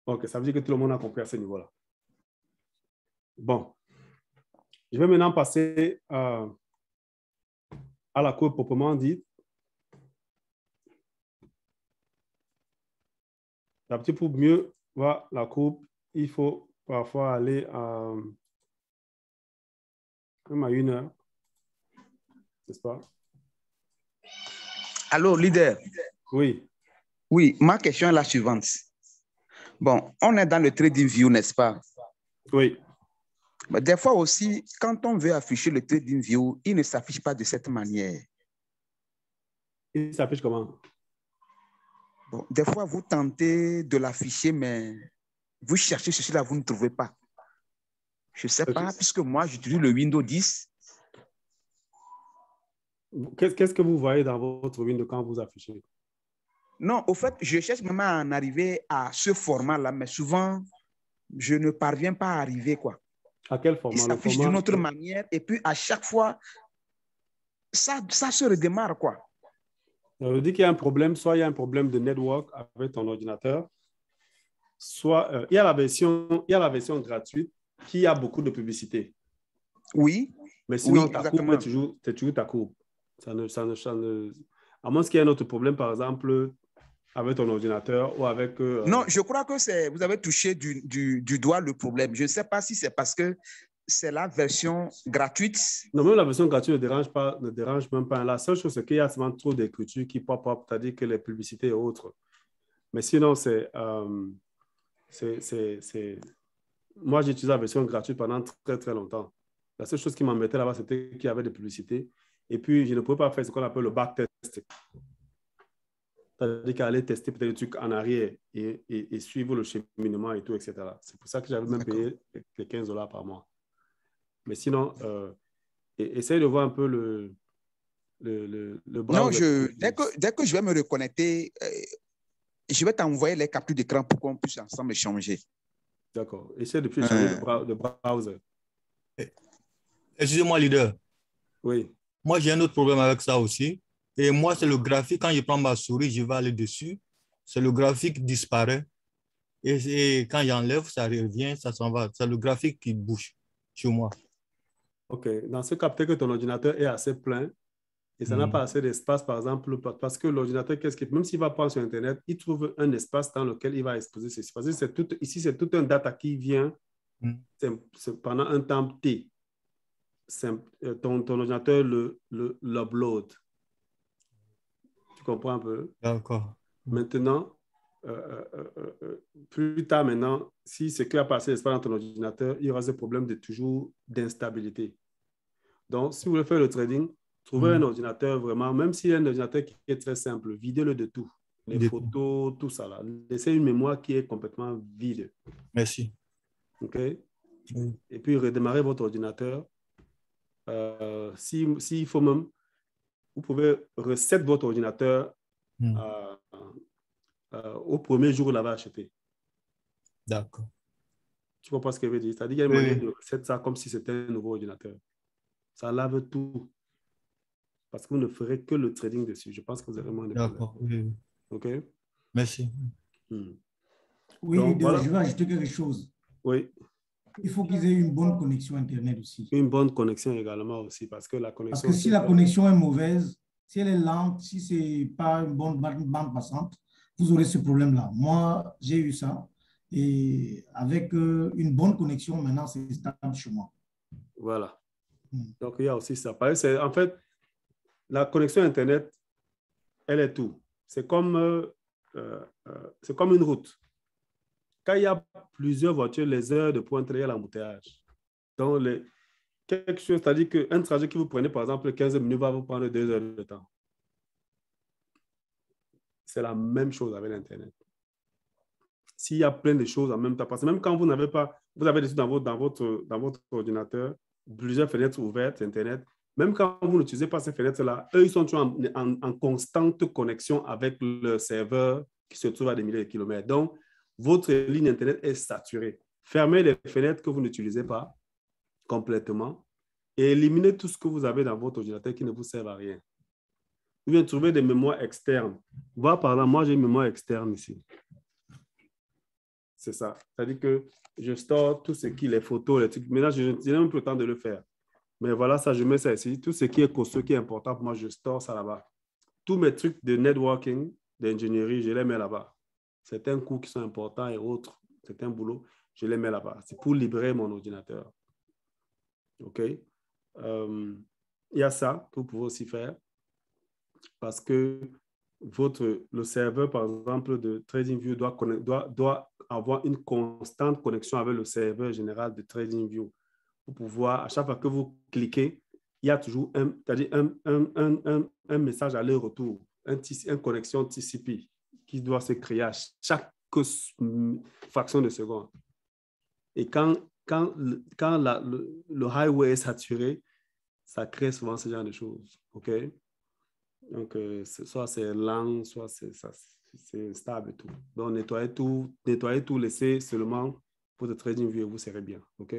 Ok, ça veut dire que tout le monde a compris à ce niveau-là. Bon, je vais maintenant passer à la courbe proprement dite. D'habitude, pour mieux voir la courbe, il faut parfois aller même à 1 heure, n'est-ce pas? Allô, leader. Oui. Oui, ma question est la suivante. Bon, on est dans le TradingView, n'est-ce pas? Oui. Mais des fois aussi, quand on veut afficher le TradingView, il ne s'affiche pas de cette manière. Il s'affiche comment? Bon, des fois, vous tentez de l'afficher, mais vous cherchez ceci-là, vous ne trouvez pas. Je ne sais pas, puisque moi, j'utilise le Windows 10. Qu'est-ce que vous voyez dans votre Windows quand vous affichez? Non, au fait, je cherche même à en arriver à ce format-là, mais souvent, je ne parviens pas à arriver, quoi. À quel format? Il s'affiche d'une autre manière, et puis à chaque fois, ça se redémarre, quoi. Ça veut dire qu'il y a un problème, soit il y a un problème de network avec ton ordinateur, soit il y a la version gratuite qui a beaucoup de publicité. Oui. Mais sinon, oui, ta courbe, c'est toujours ta courbe. À moins qu'il y ait un autre problème, par exemple, avec ton ordinateur ou avec... Non, je crois que vous avez touché du doigt le problème. Je ne sais pas si c'est parce que c'est la version gratuite. Non, même la version gratuite ne dérange même pas. La seule chose, c'est qu'il y a souvent trop d'écriture qui pop-up, c'est-à-dire que les publicités et autres. Mais sinon, moi, j'ai utilisé la version gratuite pendant très, très longtemps. La seule chose qui m'embêtait là-bas, c'était qu'il y avait des publicités. Et puis, je ne pouvais pas faire ce qu'on appelle le backtest. C'est-à-dire qu'aller tester peut-être des trucs en arrière et suivre le cheminement et tout, etc. C'est pour ça que j'avais même payé les $15 par mois. Mais sinon, essaye de voir un peu le browser. Non, dès que je vais me reconnecter, je vais t'envoyer les captures d'écran pour qu'on puisse ensemble échanger. D'accord. Essaye de changer le browser. Excusez-moi, leader. Oui. Moi, j'ai un autre problème avec ça aussi. Et moi, c'est le graphique. Quand je prends ma souris, je vais aller dessus. C'est le graphique qui disparaît. Et quand j'enlève, ça revient, ça s'en va. C'est le graphique qui bouge chez moi. OK. Dans ce cas, peut-être que ton ordinateur est assez plein et ça n'a pas assez d'espace, par exemple, parce que l'ordinateur, même s'il va prendre sur Internet, il trouve un espace dans lequel il va exposer ceci. Parce que ici, c'est tout un data qui vient pendant un temps T. Ton ordinateur l'upload. Tu comprends un peu? D'accord. Maintenant, plus tard maintenant, si c'est qu'il a passé l'espace dans ton ordinateur, il y aura ce problème toujours d'instabilité. Donc, si vous voulez faire le trading, trouvez un ordinateur vraiment, même s'il y a un ordinateur qui est très simple, videz-le de tout. Les photos, tout ça là. Laissez une mémoire qui est complètement vide. Merci. OK? Et puis, redémarrez votre ordinateur. S'il faut même, vous pouvez reset votre ordinateur au premier jour où vous l'avez acheté. D'accord. Tu comprends ce que je veux dire? C'est-à-dire qu'il y a une manière de reset ça comme si c'était un nouveau ordinateur. Ça lave tout. Parce que vous ne ferez que le trading dessus. Je pense que vous avez moins de problèmes. D'accord. Oui. OK? Merci. Oui, donc, voilà. Je vais ajouter quelque chose. Oui. Il faut qu'ils aient une bonne connexion Internet aussi. Une bonne connexion également aussi, parce que la connexion... Parce que si la connexion est mauvaise, si elle est lente, si ce n'est pas une bonne bande passante, vous aurez ce problème-là. Moi, j'ai eu ça. Et avec une bonne connexion, maintenant, c'est stable chez moi. Voilà. Donc, il y a aussi ça. En fait, la connexion Internet, elle est tout. C'est comme une route. Quand il y a plusieurs voitures, les heures de pointe, il y a l'embouteillage. Donc, quelque chose, c'est-à-dire qu'un trajet que vous prenez, par exemple, 15 minutes, va vous prendre 2 heures de temps. C'est la même chose avec l'Internet. S'il y a plein de choses en même temps, parce que même quand vous n'avez pas, vous avez des trucs dans votre ordinateur, plusieurs fenêtres ouvertes, Internet, même quand vous n'utilisez pas ces fenêtres-là, eux, ils sont toujours en constante connexion avec le serveur qui se trouve à des milliers de kilomètres. Donc, votre ligne Internet est saturée. Fermez les fenêtres que vous n'utilisez pas complètement et éliminez tout ce que vous avez dans votre ordinateur qui ne vous sert à rien. Vous venez trouver des mémoires externes. Voir par exemple, moi, j'ai une mémoire externe ici. C'est ça. C'est-à-dire que je store tout ce qui est les photos, les trucs. Maintenant, je n'ai même plus le temps de le faire. Mais voilà, ça, je mets ça ici. Tout ce qui est costaud, qui est important pour moi, je store ça là-bas. Tous mes trucs de networking, d'ingénierie, je les mets là-bas. certains coûts qui sont importants et autres, certains boulots, je les mets là-bas. C'est pour libérer mon ordinateur. OK? Il y a ça que vous pouvez aussi faire parce que le serveur, par exemple, de TradingView doit avoir une constante connexion avec le serveur général de TradingView pour pouvoir, à chaque fois que vous cliquez, il y a toujours un message aller-retour, une connexion TCP qui doit se créer à chaque fraction de seconde. Et quand le highway est saturé, ça crée souvent ce genre de choses. OK? Donc, soit c'est lent, soit c'est stable et tout. Donc, nettoyez tout, laissez seulement votre TradingView et vous serez bien. OK?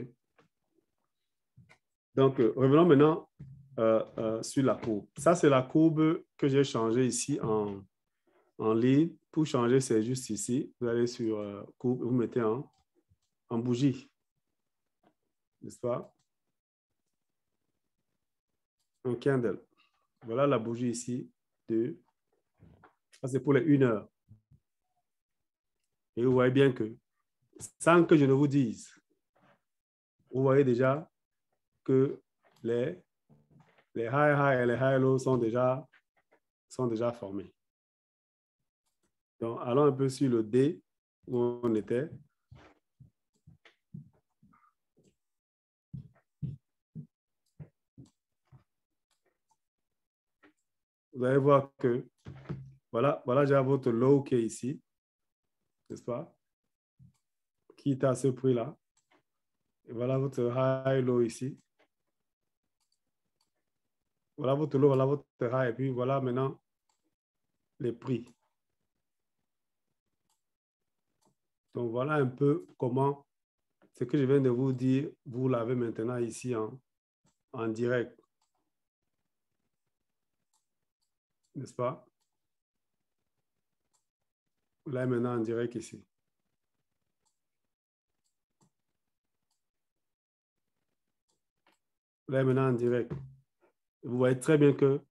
Donc, revenons maintenant sur la courbe. Ça, c'est la courbe que j'ai changée ici en ligne. Pour changer, c'est juste ici. Vous allez sur courbe, vous mettez en bougie. N'est-ce pas? Un candle. Voilà la bougie ici. Ça, c'est pour les 1 heure. Et vous voyez bien que, sans que je ne vous dise, vous voyez déjà que les high et les high low sont déjà formés. Donc, allons un peu sur le D où on était. Vous allez voir que voilà déjà votre low qui est ici, n'est-ce pas? Qui est à ce prix-là. Et voilà votre high low ici. Voilà votre low, voilà votre high. Et puis voilà maintenant les prix. Donc voilà un peu comment ce que je viens de vous dire, vous l'avez maintenant ici en direct. N'est-ce pas? Vous l'avez maintenant en direct ici. Vous l'avez maintenant en direct. Vous voyez très bien que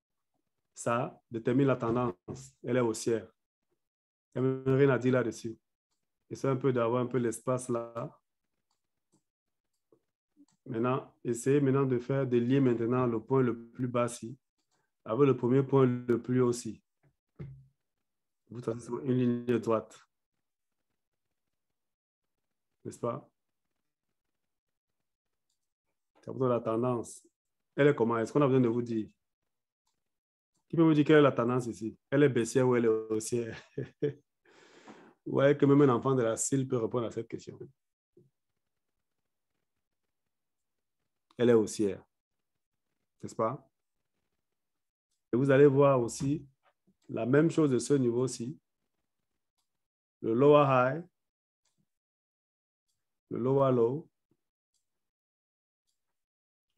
ça détermine la tendance. Elle est haussière. Il n'y a même rien à dire là-dessus. Essayez un peu d'avoir un peu l'espace là. Maintenant, essayez maintenant de faire des liens maintenant le point le plus bas ici avec le premier point le plus haut aussi. Vous avez une ligne droite. N'est-ce pas? Ça vous donne la tendance. Elle est comment? Est-ce qu'on a besoin de vous dire? Qui peut me dire quelle est la tendance ici? Elle est baissière ou elle est haussière? Vous voyez que même un enfant de la CIL peut répondre à cette question. Elle est haussière. N'est-ce pas? Et vous allez voir aussi la même chose de ce niveau-ci. Le lower high, le lower low,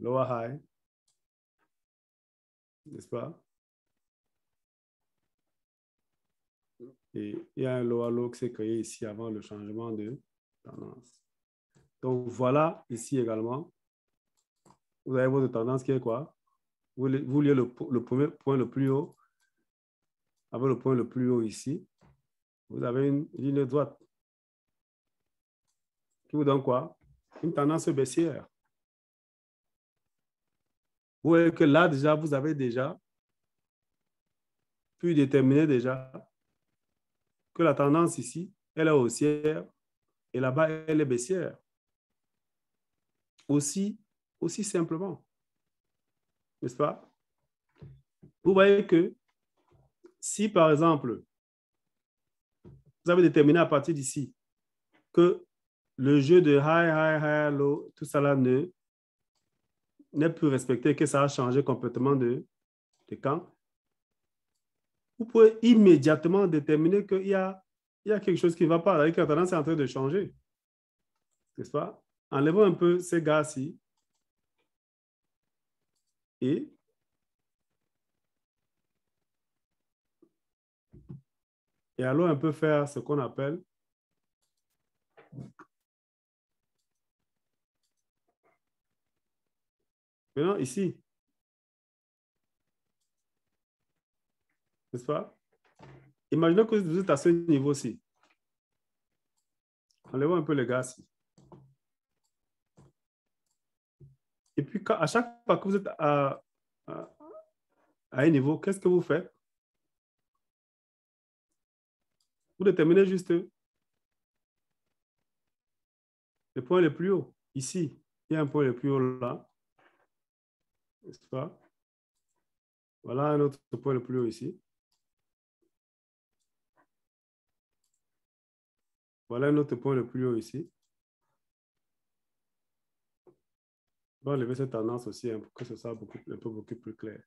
lower high, n'est-ce pas? Et il y a un lower low qui s'est créé ici avant le changement de tendance. Donc voilà ici également. Vous avez votre tendance qui est quoi? Vous liez le premier point le plus haut avec le point le plus haut ici. Vous avez une ligne droite qui vous donne quoi? Une tendance baissière. Vous voyez que là, déjà, vous avez déjà pu déterminer déjà que la tendance ici, elle est haussière et là-bas, elle est baissière. Aussi simplement. N'est-ce pas? Vous voyez que si, par exemple, vous avez déterminé à partir d'ici que le jeu de high, low, tout ça là n'est plus respecté, que ça a changé complètement de camp, vous pouvez immédiatement déterminer qu'il y a quelque chose qui ne va pas, que la tendance est en train de changer. N'est-ce pas? Enlevons un peu ces gars-ci et allons un peu faire ce qu'on appelle maintenant ici. N'est-ce pas? Imaginez que vous êtes à ce niveau-ci. Enlevons un peu les gaz. Et puis, à chaque fois que vous êtes à un niveau, qu'est-ce que vous faites? Vous déterminez juste le point le plus haut. Ici, il y a un point le plus haut là. N'est-ce pas? Voilà un autre point le plus haut ici. Voilà un autre point le plus haut ici. On va enlever cette tendance aussi pour que ce soit un peu beaucoup plus clair.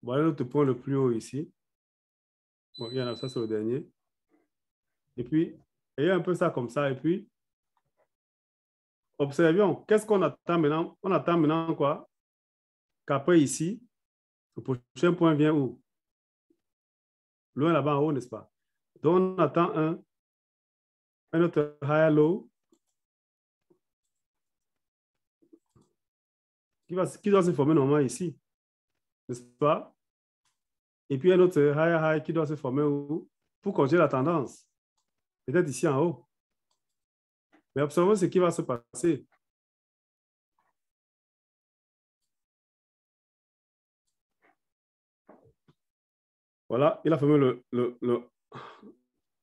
Voilà l'autre point le plus haut ici. Bon, il y en a ça sur le dernier. Et puis, il y a un peu ça comme ça. Et puis, observons. Qu'est-ce qu'on attend maintenant? On attend maintenant quoi? Qu'après ici, le prochain point vient où? Loin là-bas en haut, n'est-ce pas? Donc, on attend un autre high low qui doit se former normalement ici, n'est-ce pas? Et puis un autre high qui doit se former où? Pour continuer la tendance. Peut-être ici en haut. Mais observons ce qui va se passer. Voilà, il a formé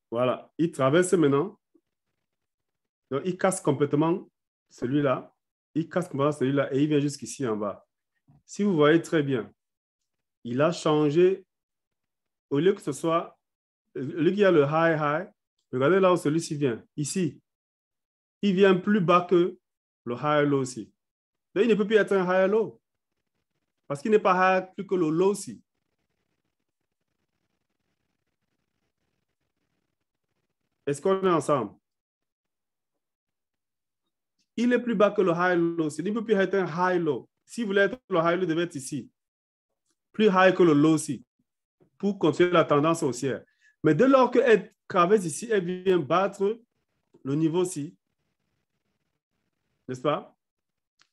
Voilà, il traverse maintenant. Donc, il casse complètement celui-là. Il casse complètement celui-là et il vient jusqu'ici en bas. Si vous voyez très bien, il a changé. Au lieu que ce soit, au lieu qu'il y a le high, regardez là où celui-ci vient. Ici, il vient plus bas que le high low aussi. Donc, il ne peut plus être un high low. Parce qu'il n'est pas high plus que le low aussi. Est-ce qu'on est ensemble? Il est plus bas que le high low. Il ne peut plus être un high low. Si vous voulez être le high low, il devait être ici. Plus high que le low aussi. Pour continuer la tendance haussière. Mais dès lors qu'elle traverse ici, elle vient battre le niveau ci. N'est-ce pas?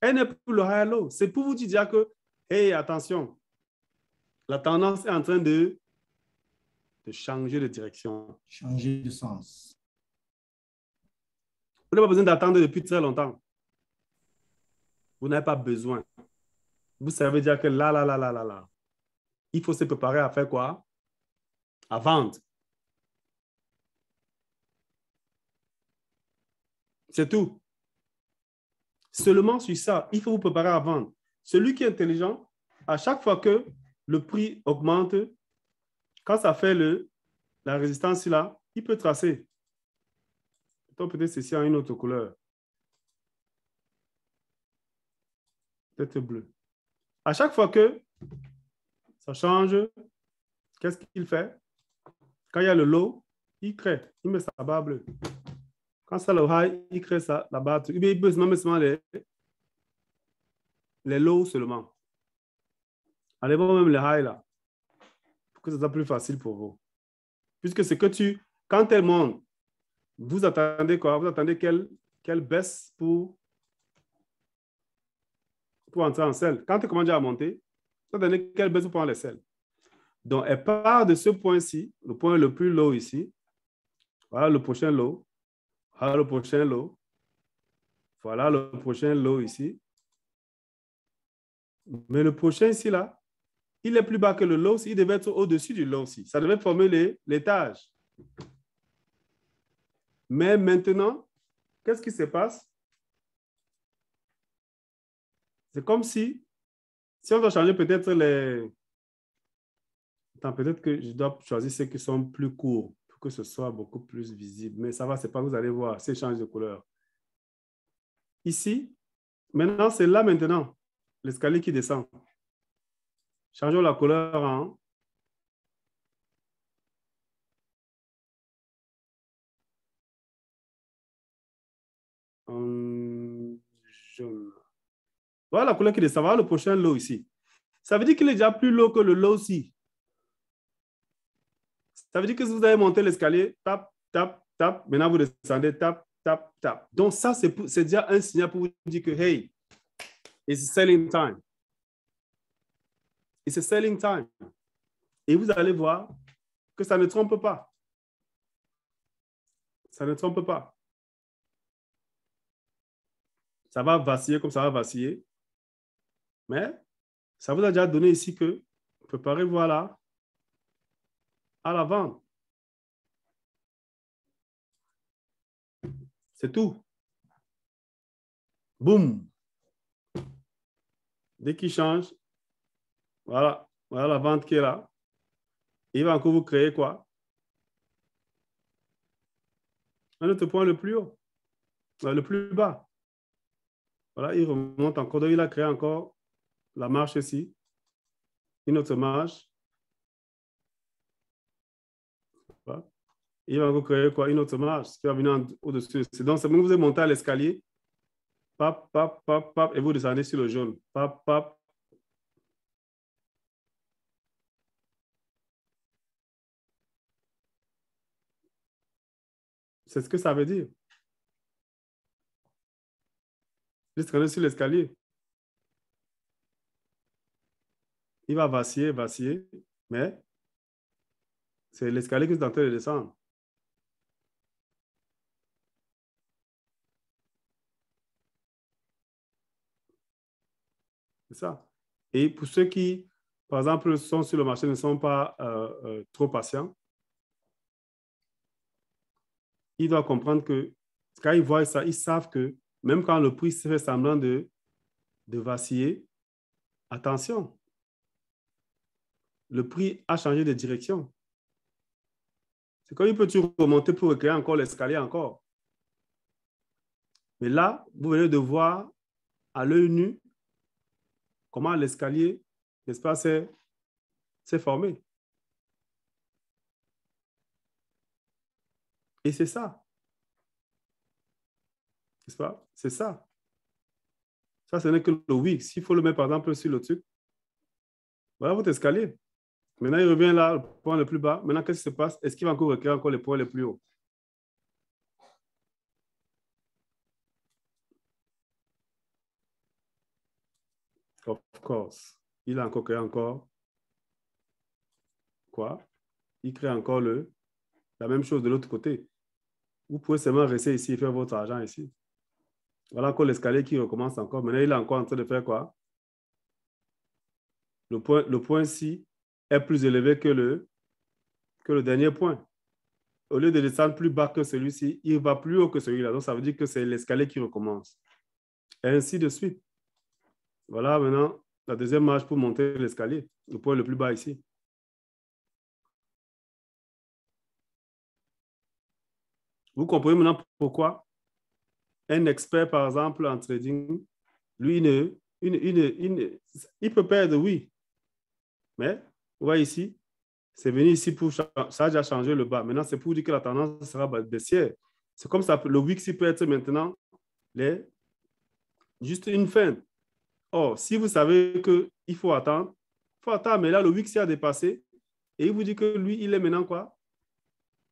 Elle n'est plus le high low. C'est pour vous dire que, hey, attention, la tendance est en train de changer de direction. Changer de sens. Vous n'avez pas besoin d'attendre depuis très longtemps. Vous n'avez pas besoin. Vous savez dire que là, il faut se préparer à faire quoi? À vendre. C'est tout. Seulement sur ça, il faut vous préparer à vendre. Celui qui est intelligent, à chaque fois que le prix augmente, quand ça fait la résistance là, il peut tracer. Peut-être ceci en une autre couleur. Peut-être bleu. À chaque fois que ça change, qu'est-ce qu'il fait? Quand il y a le low, il crée. Il met sa barre bleue. Quand c'est le high, il crée la barre. Il peut seulement les lows seulement. Enlevons même les high là. Pour que ce soit plus facile pour vous. Puisque c'est que quand elle monte, vous attendez quoi? Vous attendez qu'elle baisse pour entrer en selle. Quand elle commence à monter, vous attendez qu'elle baisse pour prendre les selles. Donc, elle part de ce point-ci, le point le plus low ici. Voilà le prochain low. Voilà le prochain low. Voilà le prochain low ici. Mais le prochain ici, là, il est plus bas que le low. Il devait être au-dessus du low aussi. Ça devait former l'étage. Mais maintenant, qu'est-ce qui se passe? C'est comme si on doit changer peut-être les... Attends, peut-être que je dois choisir ceux qui sont plus courts pour que ce soit beaucoup plus visible. Mais ça va, c'est pas, vous allez voir, c'est change de couleur. Ici, maintenant, c'est là maintenant, l'escalier qui descend. Changeons la couleur en jaune. Voilà la couleur qui descend. Voilà le prochain low ici. Ça veut dire qu'il est déjà plus low que le low aussi. Ça veut dire que si vous avez monté l'escalier, tap, tap, tap, maintenant vous descendez, tap, tap, tap. Donc ça, c'est déjà un signal pour vous dire que, hey, it's selling time. It's a selling time. Et vous allez voir, que ça ne trompe pas. Ça ne trompe pas. Ça va vaciller comme ça va vaciller. Mais ça vous a déjà donné ici que préparez-vous voilà, à la vente. C'est tout. Boum. Dès qu'il change, voilà, voilà la vente qui est là. Il va encore vous créer quoi? Un autre point le plus haut, le plus bas. Voilà, il remonte encore. Donc, il a créé encore la marche ici. Une autre marche. Voilà. Il va encore créer quoi? Une autre marche qui va venir au-dessus. Donc, c'est bon que vous êtes monté à l'escalier. Pap, pap, pap, pap, et vous descendez sur le jaune. Pap, pap. C'est ce que ça veut dire. Vous descendez sur l'escalier. Il va vaciller, vaciller, mais c'est l'escalier que vous êtes en train de descendre. C'est ça. Et pour ceux qui, par exemple, sont sur le marché, ne sont pas trop patients, ils doivent comprendre que quand ils voient ça, ils savent que même quand le prix se fait semblant de vaciller, attention, le prix a changé de direction. C'est comme il peut toujours remonter pour recréer encore l'escalier encore. Mais là, vous venez de voir à l'œil nu comment l'escalier, n'est-ce pas, s'est formé. Et c'est ça. N'est-ce pas? C'est ça. Ça, ce n'est que le Wix. S'il faut le mettre, par exemple, sur le truc, voilà votre escalier. Maintenant, il revient là, le point le plus bas. Maintenant, qu'est-ce qui se passe? Est-ce qu'il va encore recréer encore les points les plus hauts? Of course. Il a encore créé encore quoi? Il crée encore la même chose de l'autre côté. Vous pouvez seulement rester ici et faire votre argent ici. Voilà encore l'escalier qui recommence encore. Maintenant, il est encore en train de faire quoi? Le point-ci est plus élevé que le dernier point. Au lieu de descendre plus bas que celui-ci, il va plus haut que celui-là. Donc, ça veut dire que c'est l'escalier qui recommence. Et ainsi de suite. Voilà maintenant la deuxième marche pour monter l'escalier. Le point le plus bas ici. Vous comprenez maintenant pourquoi un expert, par exemple, en trading, lui, il peut perdre, oui. Mais, vous voyez ici, c'est venu ici pour ça a déjà changé le bas. Maintenant, c'est pour dire que la tendance sera baissière. C'est comme ça, le Wix peut être maintenant juste une fin. Or, si vous savez qu'il faut attendre, mais là, le Wix a dépassé et il vous dit que lui, il est maintenant quoi?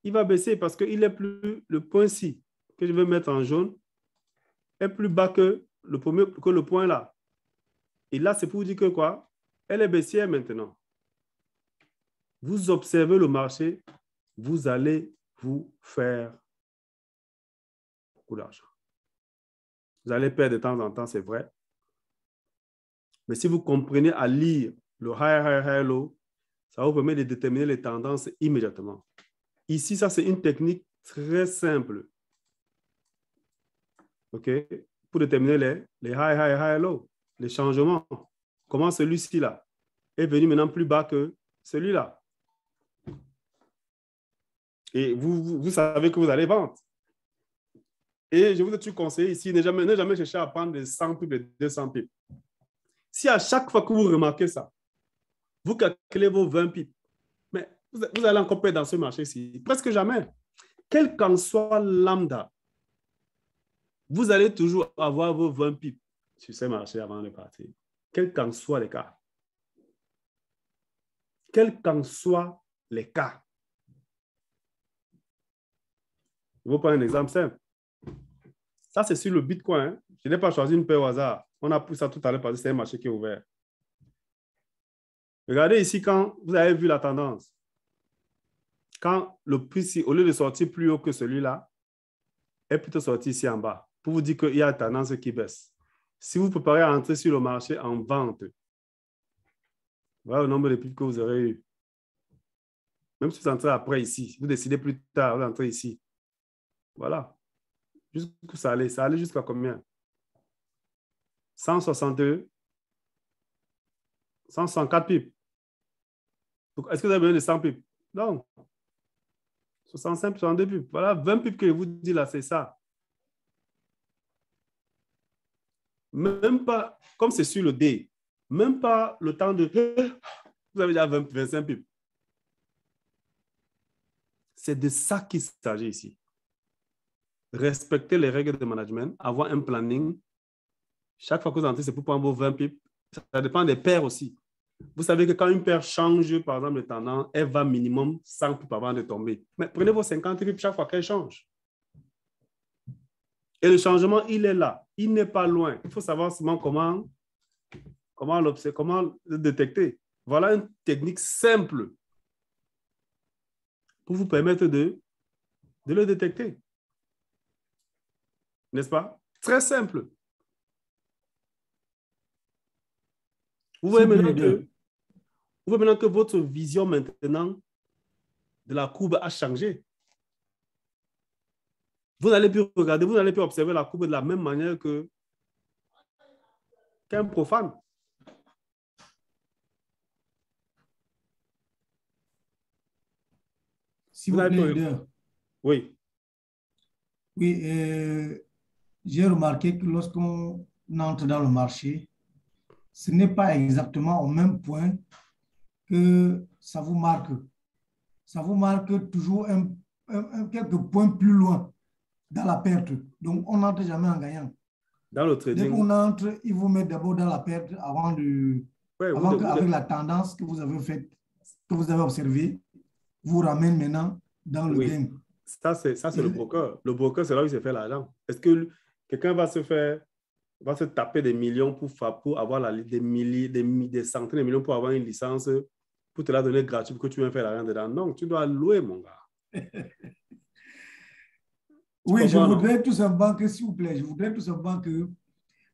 Il va baisser parce qu'il est plus, le point-ci, que je vais mettre en jaune, est plus bas que le point là. Et là, c'est pour dire que quoi? Elle est baissière maintenant. Vous observez le marché, vous allez vous faire beaucoup d'argent. Vous allez perdre de temps en temps, c'est vrai. Mais si vous comprenez à lire le high, low, ça vous permet de déterminer les tendances immédiatement. Ici, ça, c'est une technique très simple. OK? Pour déterminer les high, low, les changements. Comment celui-ci là est venu maintenant plus bas que celui-là. Et vous savez que vous allez vendre. Et je vous ai toujours conseillé ici, ne jamais chercher à prendre des 100 pips, des 200 pips. Si à chaque fois que vous remarquez ça, vous calculez vos 20 pips, mais vous allez encore perdre dans ce marché-ci. Presque jamais. Quel qu'en soit lambda, vous allez toujours avoir vos 20 pips sur ce marché avant de partir. Quel qu'en soit les cas. Quel qu'en soit les cas. Je vais vous prendre un exemple simple. Ça, c'est sur le Bitcoin. Hein. Je n'ai pas choisi une paire au hasard. On a pris ça tout à l'heure parce que c'est un marché qui est ouvert. Regardez ici quand vous avez vu la tendance. quand le prix, au lieu de sortir plus haut que celui-là, est plutôt sorti ici en bas, pour vous dire qu'il y a une tendance qui baisse. Si vous préparez à entrer sur le marché en vente, voilà le nombre de pips que vous aurez eu. Même si vous entrez après ici, vous décidez plus tard, vous entrez ici. Voilà. Jusqu'où ça allait? Ça allait jusqu'à combien? 162, 164 pips. Est-ce que vous avez besoin de 100 pips? Non. 65, 62 pips. Voilà, 20 pips que je vous dis là, c'est ça. Même pas, comme c'est sur le D, même pas le temps de... Vous avez déjà 25 pips. C'est de ça qu'il s'agit ici. Respecter les règles de management, avoir un planning. Chaque fois que vous entrez, c'est pour prendre vos 20 pips. Ça dépend des paires aussi. Vous savez que quand une paire change, par exemple, de tendance, elle va minimum 100 pips avant de tomber. Mais prenez vos 50 pips chaque fois qu'elle change. Et le changement, il est là. Il n'est pas loin. Il faut savoir seulement comment le détecter. Voilà une technique simple pour vous permettre de le détecter. N'est-ce pas? Très simple. Vous voyez maintenant que votre vision maintenant de la courbe a changé. Vous n'allez plus regarder, vous n'allez plus observer la courbe de la même manière qu'un profane. S'il vous plaît, leader. Oui. Oui, j'ai remarqué que lorsqu'on entre dans le marché, ce n'est pas exactement au même point que ça vous marque. Ça vous marque toujours quelques points plus loin dans la perte. Donc, on n'entre jamais en gagnant. Dans le trading. Dès qu'on entre, il vous met d'abord dans la perte avant qu'avec la tendance que vous avez faite, que vous avez observée, vous ramène maintenant dans le gain. Ça, c'est le broker. Le broker, c'est là où il se fait l'argent. Est-ce que quelqu'un va se taper des millions pour avoir des centaines de millions pour avoir une licence, pour te la donner gratuite, pour que tu viennes faire l'argent dedans? Non, tu dois louer, mon gars. Oui, je voudrais tout simplement que, s'il vous plaît, que,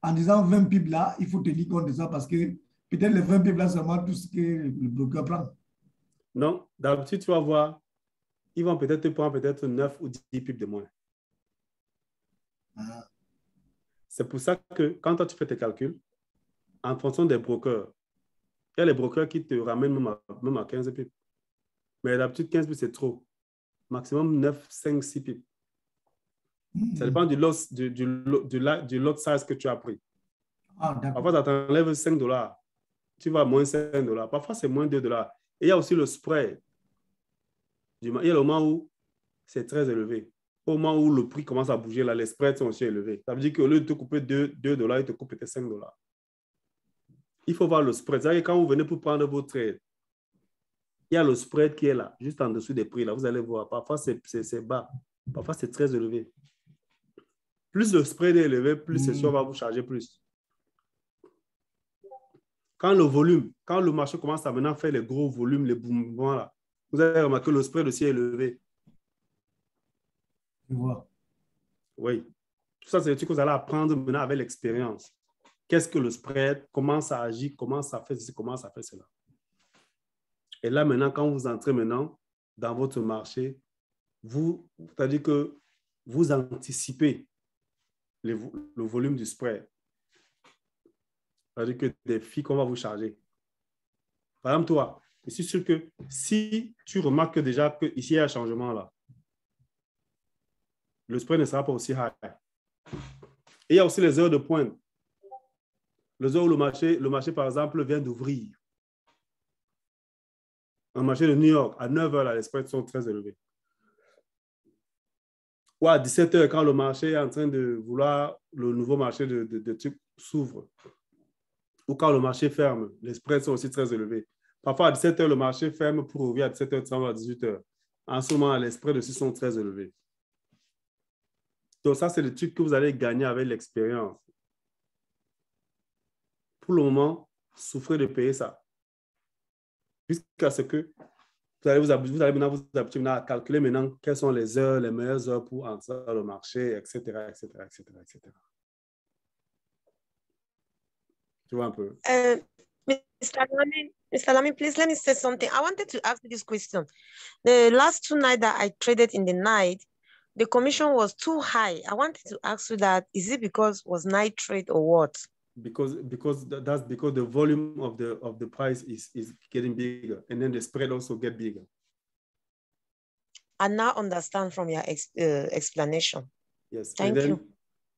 en disant 20 pips là, il faut tenir compte de ça parce que peut-être les 20 pips là, seulement tout ce que le broker prend. Non, d'habitude, tu vas voir, ils vont peut-être te prendre peut-être 9 ou 10 pips de moins. Ah. C'est pour ça que quand toi, tu fais tes calculs, en fonction des brokers, il y a les brokers qui te ramènent même à 15 pips. Mais d'habitude, 15 pips, c'est trop. Maximum 9, 5, 6 pips. Ça dépend du lot size que tu as pris. Parfois, ça t'enlève 5 $. Tu vas à moins 5 $. Parfois, c'est moins 2 $. Et il y a aussi le spread. Il y a le moment où c'est très élevé. Au moment où le prix commence à bouger, là, les spreads sont aussi élevés. Ça veut dire qu'au lieu de te couper 2 $, il te coupe peut-être 5 $. Il faut voir le spread. C'est-à-dire que quand vous venez pour prendre vos trades, il y a le spread qui est là, juste en dessous des prix. Là, vous allez voir. Parfois, c'est bas. Parfois, c'est très élevé. Plus le spread est élevé, plus c'est sûr, on va vous charger plus. Quand le marché commence à maintenant faire les gros volumes, les mouvements là, vous avez remarqué que le spread aussi est élevé. Je vois. Oui. Tout ça, c'est des trucs que vous allez apprendre maintenant avec l'expérience. Qu'est-ce que le spread? Comment ça agit? Comment ça fait ceci? Comment ça fait cela? Et là, maintenant, quand vous entrez maintenant dans votre marché, c'est-à-dire que vous anticipez le volume du spread. C'est-à-dire que des filles qu'on va vous charger. Par exemple, toi, je suis sûr que si tu remarques déjà qu'ici, il y a un changement là, le spread ne sera pas aussi high. Et il y a aussi les heures de pointe. Les heures où le marché, par exemple, vient d'ouvrir. Dans le marché de New York, à 9 h, les spreads sont très élevés. Ou à 17 h, quand le marché est en train de vouloir, le nouveau marché de trucs s'ouvre. Ou quand le marché ferme, les spreads sont aussi très élevés. Parfois, à 17 h, le marché ferme pour ouvrir à 17h30 ou à 18 h. En ce moment, les spreads aussi sont très élevés. Donc, ça, c'est le truc que vous allez gagner avec l'expérience. Pour le moment, souffrez de payer ça. Jusqu'à ce que vous vous allez maintenant vous habituer maintenant à calculer maintenant quelles sont les heures, les meilleures heures pour entrer dans le marché, etc., etc., etc., etc. Tu vois un peu? Mr. Lamy, please let me say something. I wanted to ask you this question. The last 2 nights that I traded in the night, the commission was too high. I wanted to ask you that, is it because it was night trade or what? Because that's because the volume of the price is getting bigger, and then the spread also get bigger. I now understand from your explanation. Yes. Thank and then you.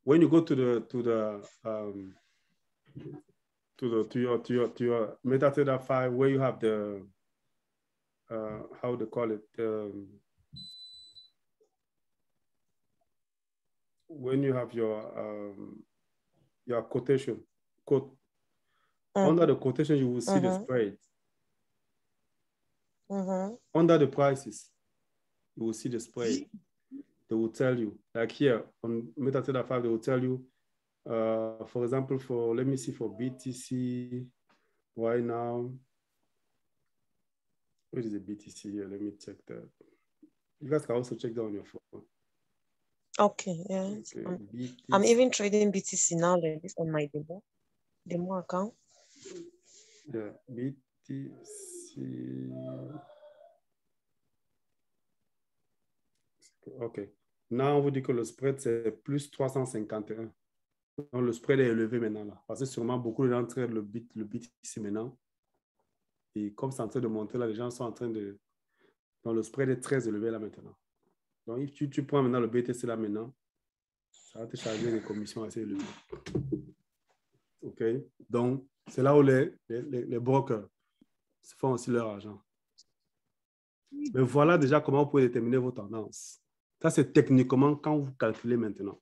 When you go to your MetaTrader 5, where you have the how they call it, when you have your quotation quote, under the quotation you will see the spread. Under the prices you will see the spread. They will tell you, like here on MetaTrader 5, they will tell you, for example, let me see, for BTC right now. What is the BTC here? Let me check that. You guys can also check that on your phone. Okay, yeah. Okay. I'm even trading BTC now, like this, on my demo account. Yeah, BTC. OK. Now, on vous dit que le spread, c'est plus 351. Donc, le spread est élevé maintenant, là. Parce que sûrement, beaucoup de gens traitent le BTC maintenant. Et comme c'est en train de monter, là, les gens sont en train de... Donc, le spread est très élevé, là, maintenant. Donc, tu prends maintenant le BTC, là, maintenant, ça va te charger des commissions assez élevées. OK? Donc, c'est là où les brokers font aussi leur argent. Mais voilà déjà comment vous pouvez déterminer vos tendances. Ça, c'est techniquement quand vous calculez maintenant.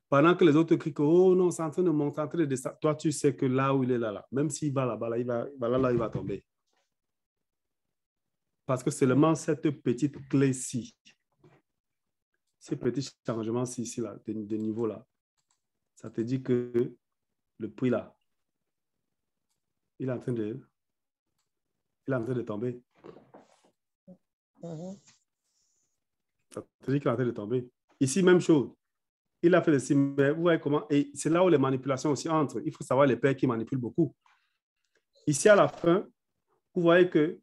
Pendant que les autres crient que, oh non, c'est en train de monter, c'est en train de descendre. Toi, tu sais que là où il est là. Même s'il va là-bas, là, il va tomber. Parce que seulement cette petite clé-ci, ce petit changement-ci, ici, là, de niveau là, ça te dit que le prix là, il est en train de tomber. Ça te dit qu'il est en train de tomber. Ici, même chose. Il a fait le signe, mais vous voyez comment, et c'est là où les manipulations aussi entrent. Il faut savoir les paires qui manipulent beaucoup. Ici, à la fin, vous voyez que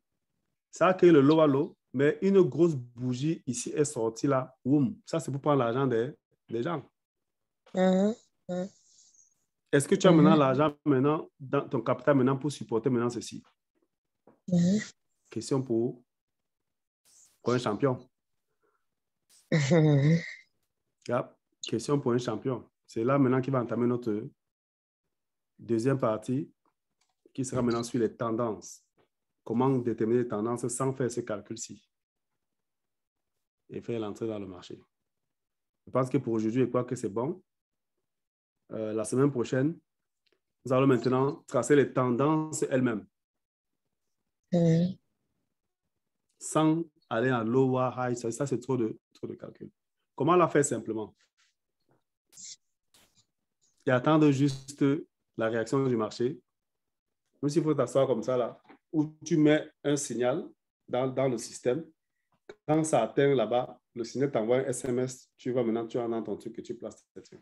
ça a créé le low à low, mais une grosse bougie ici est sortie là. Boum. Ça, c'est pour prendre l'argent des gens. Est-ce que tu as maintenant l'argent maintenant, dans ton capital maintenant pour supporter maintenant ceci? Question pour un champion. Yep. Question pour un champion. C'est là maintenant qu'il va entamer notre deuxième partie qui sera maintenant sur les tendances. Comment déterminer les tendances sans faire ce calcul-ci et faire l'entrée dans le marché. Je pense que pour aujourd'hui, je crois que c'est bon. La semaine prochaine, nous allons maintenant tracer les tendances elles-mêmes. Sans aller en low or high, ça c'est trop de calcul. Comment la faire simplement? Et attendre juste la réaction du marché. Même s'il faut t'asseoir comme ça, là, où tu mets un signal dans le système. Quand ça atteint là-bas, le signal t'envoie un SMS. Tu vas maintenant, tu en as ton truc que tu places là-dessus.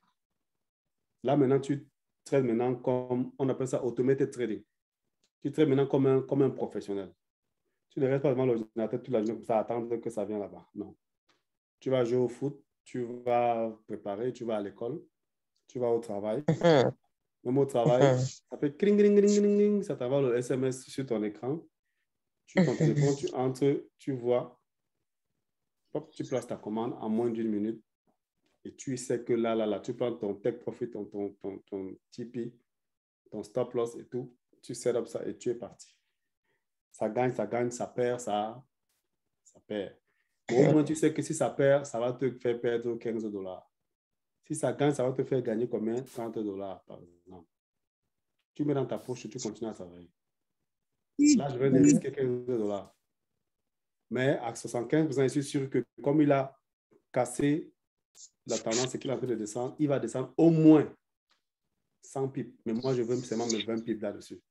Là, maintenant, tu trades maintenant comme, on appelle ça automated trading. Tu trades maintenant comme un professionnel. Tu ne restes pas devant l'ordinateur toute la journée pour attendre que ça vienne là-bas. Non. Tu vas jouer au foot, tu vas préparer, tu vas à l'école. Tu vas au travail. Même au travail, ça fait cling, cling, cling, cling, cling, ça t'envoie le SMS sur ton écran. Ton téléphone, tu entres, tu vois, hop, tu places ta commande en moins d'1 minute et tu sais que là, tu prends ton take profit, ton TP, ton stop loss et tout, tu set up ça et tu es parti. Ça gagne, ça perd, ça perd. Mais au moins, tu sais que si ça perd, ça va te faire perdre $15. Si ça gagne, ça va te faire gagner combien? $30 par exemple. Tu mets dans ta poche et tu continues à travailler. Là, je vais risquer $15. Mais à 75%, je suis sûr que comme il a cassé la tendance et qu'il est en train de descendre, il va descendre au moins 100 pips. Mais moi, je veux seulement mes 20 pips là-dessus.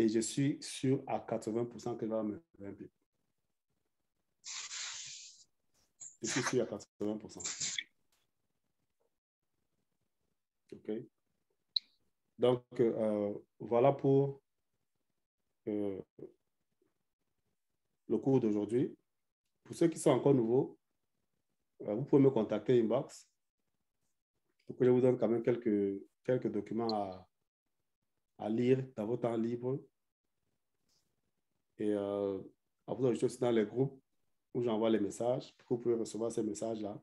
Et je suis sûr à 80% qu'elle va me lever un pic. Je suis sûr à 80%. OK. Donc, voilà pour le cours d'aujourd'hui. Pour ceux qui sont encore nouveaux, vous pouvez me contacter inbox pour que je vous donne quand même quelques documents à lire dans vos temps libres. Et à vous ajouter aussi dans les groupes où j'envoie les messages pour que vous pouvez recevoir ces messages-là.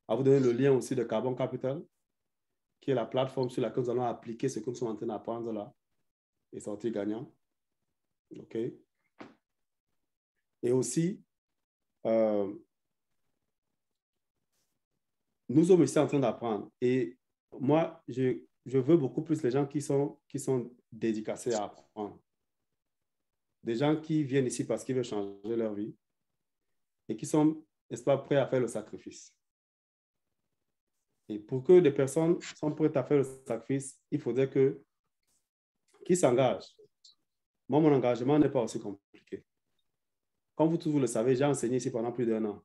À vous donner le lien aussi de Carbon Capital, qui est la plateforme sur laquelle nous allons appliquer ce que nous sommes en train d'apprendre là et sortir gagnant. OK? Et aussi, nous sommes ici en train d'apprendre. Et moi, je veux beaucoup plus les gens qui sont dédicacés à apprendre. Des gens qui viennent ici parce qu'ils veulent changer leur vie et qui sont, n'est-ce pas, prêts à faire le sacrifice. Et pour que des personnes soient prêtes à faire le sacrifice, il faudrait qu'ils s'engagent. Moi, mon engagement n'est pas aussi compliqué. Comme vous tous vous le savez, j'ai enseigné ici pendant plus d'1 an,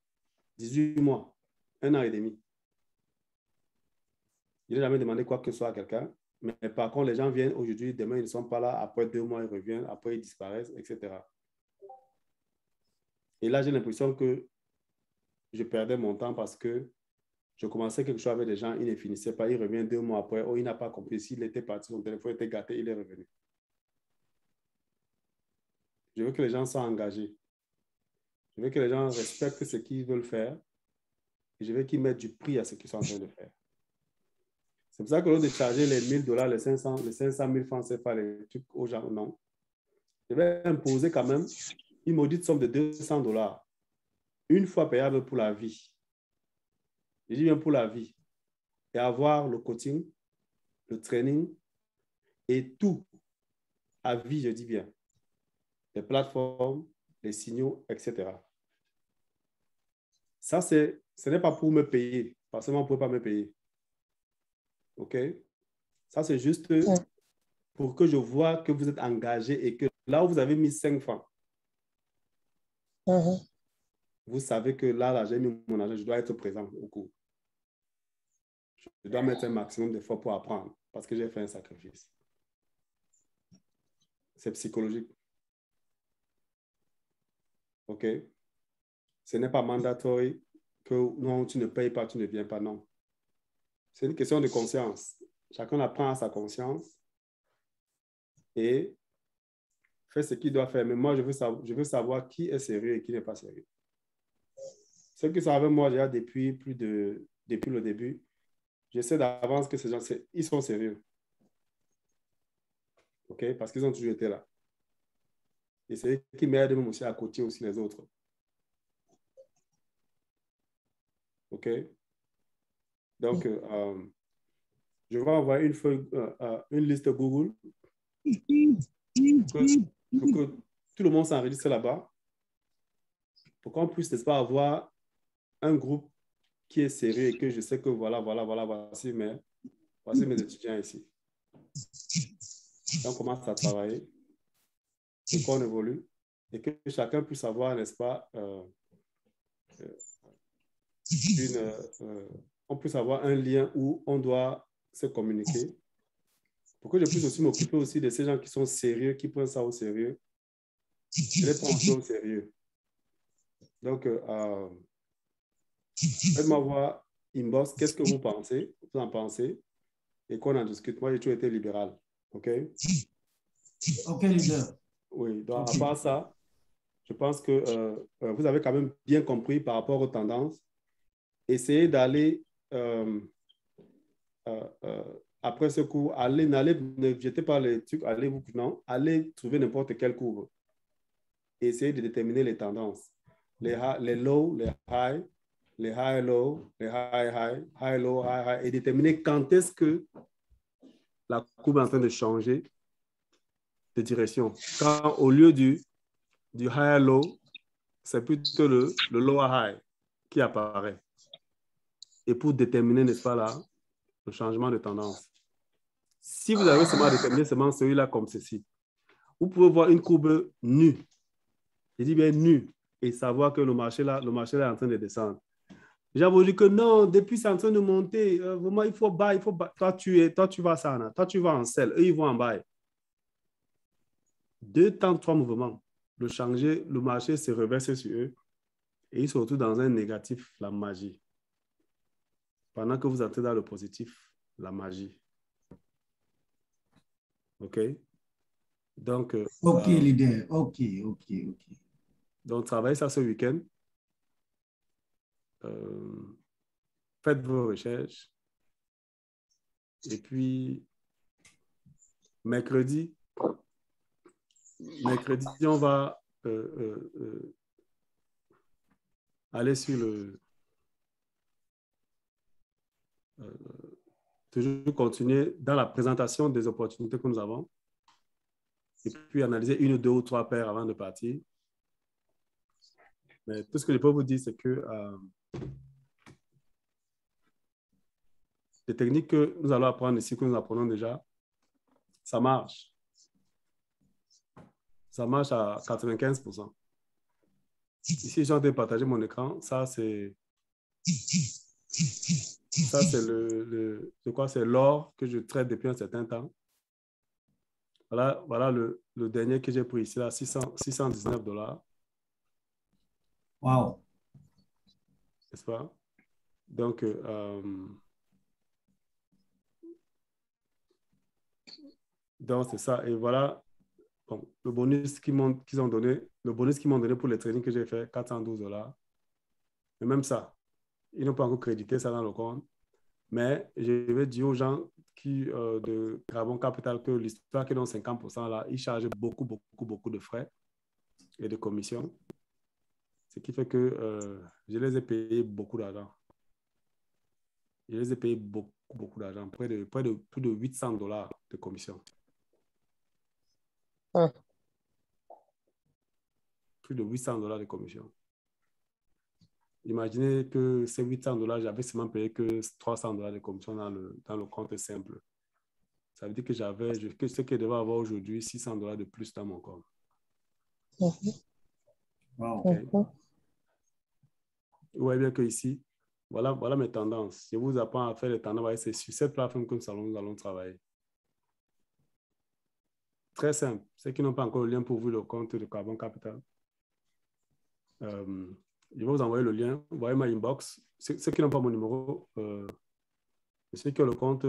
18 mois, 1 an et demi. Je n'ai jamais demandé quoi que ce soit à quelqu'un, mais par contre, les gens viennent aujourd'hui, demain, ils ne sont pas là, après 2 mois, ils reviennent, après, ils disparaissent, etc. Et là, j'ai l'impression que je perdais mon temps parce que je commençais quelque chose avec des gens, ils ne finissaient pas, ils reviennent 2 mois après, oh, il n'a pas compris, s'il était parti, son téléphone était gâté, il est revenu. Je veux que les gens soient engagés. Je veux que les gens respectent ce qu'ils veulent faire et je veux qu'ils mettent du prix à ce qu'ils sont en train de faire. C'est pour ça que l'on de charger les $1000, les 500 000 francs CFA, les trucs aux gens, non. Je vais imposer quand même une maudite somme de $200, une fois payable pour la vie. Je dis bien pour la vie. Et avoir le coaching, le training et tout à vie, je dis bien. Les plateformes, les signaux, etc. Ça, ce n'est pas pour me payer. Parce que moi, on ne peut pas me payer. OK? Ça, c'est juste pour que je vois que vous êtes engagé et que là où vous avez mis 5 francs, vous savez que là, j'ai mis mon argent, je dois être présent au cours. Je dois mettre un maximum d'efforts pour apprendre parce que j'ai fait un sacrifice. C'est psychologique. OK? Ce n'est pas mandatory que non, tu ne payes pas, tu ne viens pas, non. C'est une question de conscience. Chacun apprend à sa conscience et fait ce qu'il doit faire. Mais moi, je veux savoir qui est sérieux et qui n'est pas sérieux. Ceux qui sont avec moi déjà depuis le début, je sais d'avance que ces gens, ils sont sérieux. OK? Parce qu'ils ont toujours été là. Et c'est eux qui m'aident même aussi à coacher aussi les autres. OK? Donc, je vais envoyer une liste Google pour que tout le monde s'enregistre là-bas pour qu'on puisse, n'est-ce pas, avoir un groupe qui est sérieux et que je sais que voici mes étudiants ici. On commence à travailler et qu'on évolue et que chacun puisse avoir, n'est-ce pas, on puisse avoir un lien où on doit se communiquer pour que je puisse aussi m'occuper aussi de ces gens qui sont sérieux, qui prennent ça au sérieux. Je les prends aussi au sérieux. Donc, faites-moi voir inbox, qu'est-ce que vous pensez, vous en pensez, et qu'on en discute. Moi, j'ai toujours été libéral. OK? OK, leader. Oui, donc à part ça, je pense que vous avez quand même bien compris par rapport aux tendances. Essayez d'aller, après ce cours, ne jetez pas les trucs, allez trouver n'importe quel cours. Essayez de déterminer les tendances. Les low, les high, les high low, les high low, high high, et déterminer quand est-ce que la courbe est en train de changer de direction. Quand au lieu du high low, c'est plutôt le low high qui apparaît. Et pour déterminer, n'est-ce pas là, le changement de tendance. Si vous avez seulement déterminé seulement celui-là comme ceci, vous pouvez voir une courbe nue. Je dis bien nue et savoir que le marché là est en train de descendre. J'ai voulu que non, depuis c'est en train de monter. Vraiment, il faut bas, il faut bas. Toi, tu vas ça, toi, tu vas en sell. Eux, ils vont en bas. 2 temps, 3 mouvements. Le marché se reverse sur eux et ils se retrouvent dans un négatif, la magie. Pendant que vous entrez dans le positif, la magie. OK? Donc, OK, leader. OK. Donc, travaillez ça ce week-end. Faites vos recherches. Et puis, mercredi, on va aller sur le... toujours continuer dans la présentation des opportunités que nous avons. Et puis, analyser 1, 2 ou 3 paires avant de partir. Mais tout ce que je peux vous dire, c'est que les techniques que nous allons apprendre ici, que nous apprenons déjà, ça marche. Ça marche à 95%. Ici, je suis en train de partager mon écran. Ça, c'est l'or que je traite depuis un certain temps. Voilà le dernier que j'ai pris ici, là, $619. Wow. N'est-ce pas? Donc, c'est ça. Et voilà, bon, le bonus qu'ils m'ont donné pour les trainings que j'ai fait, $412. Mais même ça, ils n'ont pas encore crédité ça dans le compte. Mais je vais dire aux gens de Carbon Capital que l'histoire qui donne 50% là, ils chargent beaucoup de frais et de commissions. Ce qui fait que je les ai payés beaucoup d'argent. Je les ai payés beaucoup d'argent, plus de $800 de commission. Plus de $800 de commission. Imaginez que ces $800, j'avais seulement payé que $300 de commission dans le compte simple. Ça veut dire que ce que je devais avoir aujourd'hui, $600 de plus dans mon compte. Wow. Okay. Vous voyez bien que ici, voilà mes tendances. Je vous apprends à faire les tendances. C'est sur cette plateforme que nous allons travailler. Très simple. Ceux qui n'ont pas encore le lien pour ouvrir le compte de Carbon Capital, je vais vous envoyer le lien. Vous voyez ma inbox. Ceux qui n'ont pas mon numéro, ceux qui ont le compte,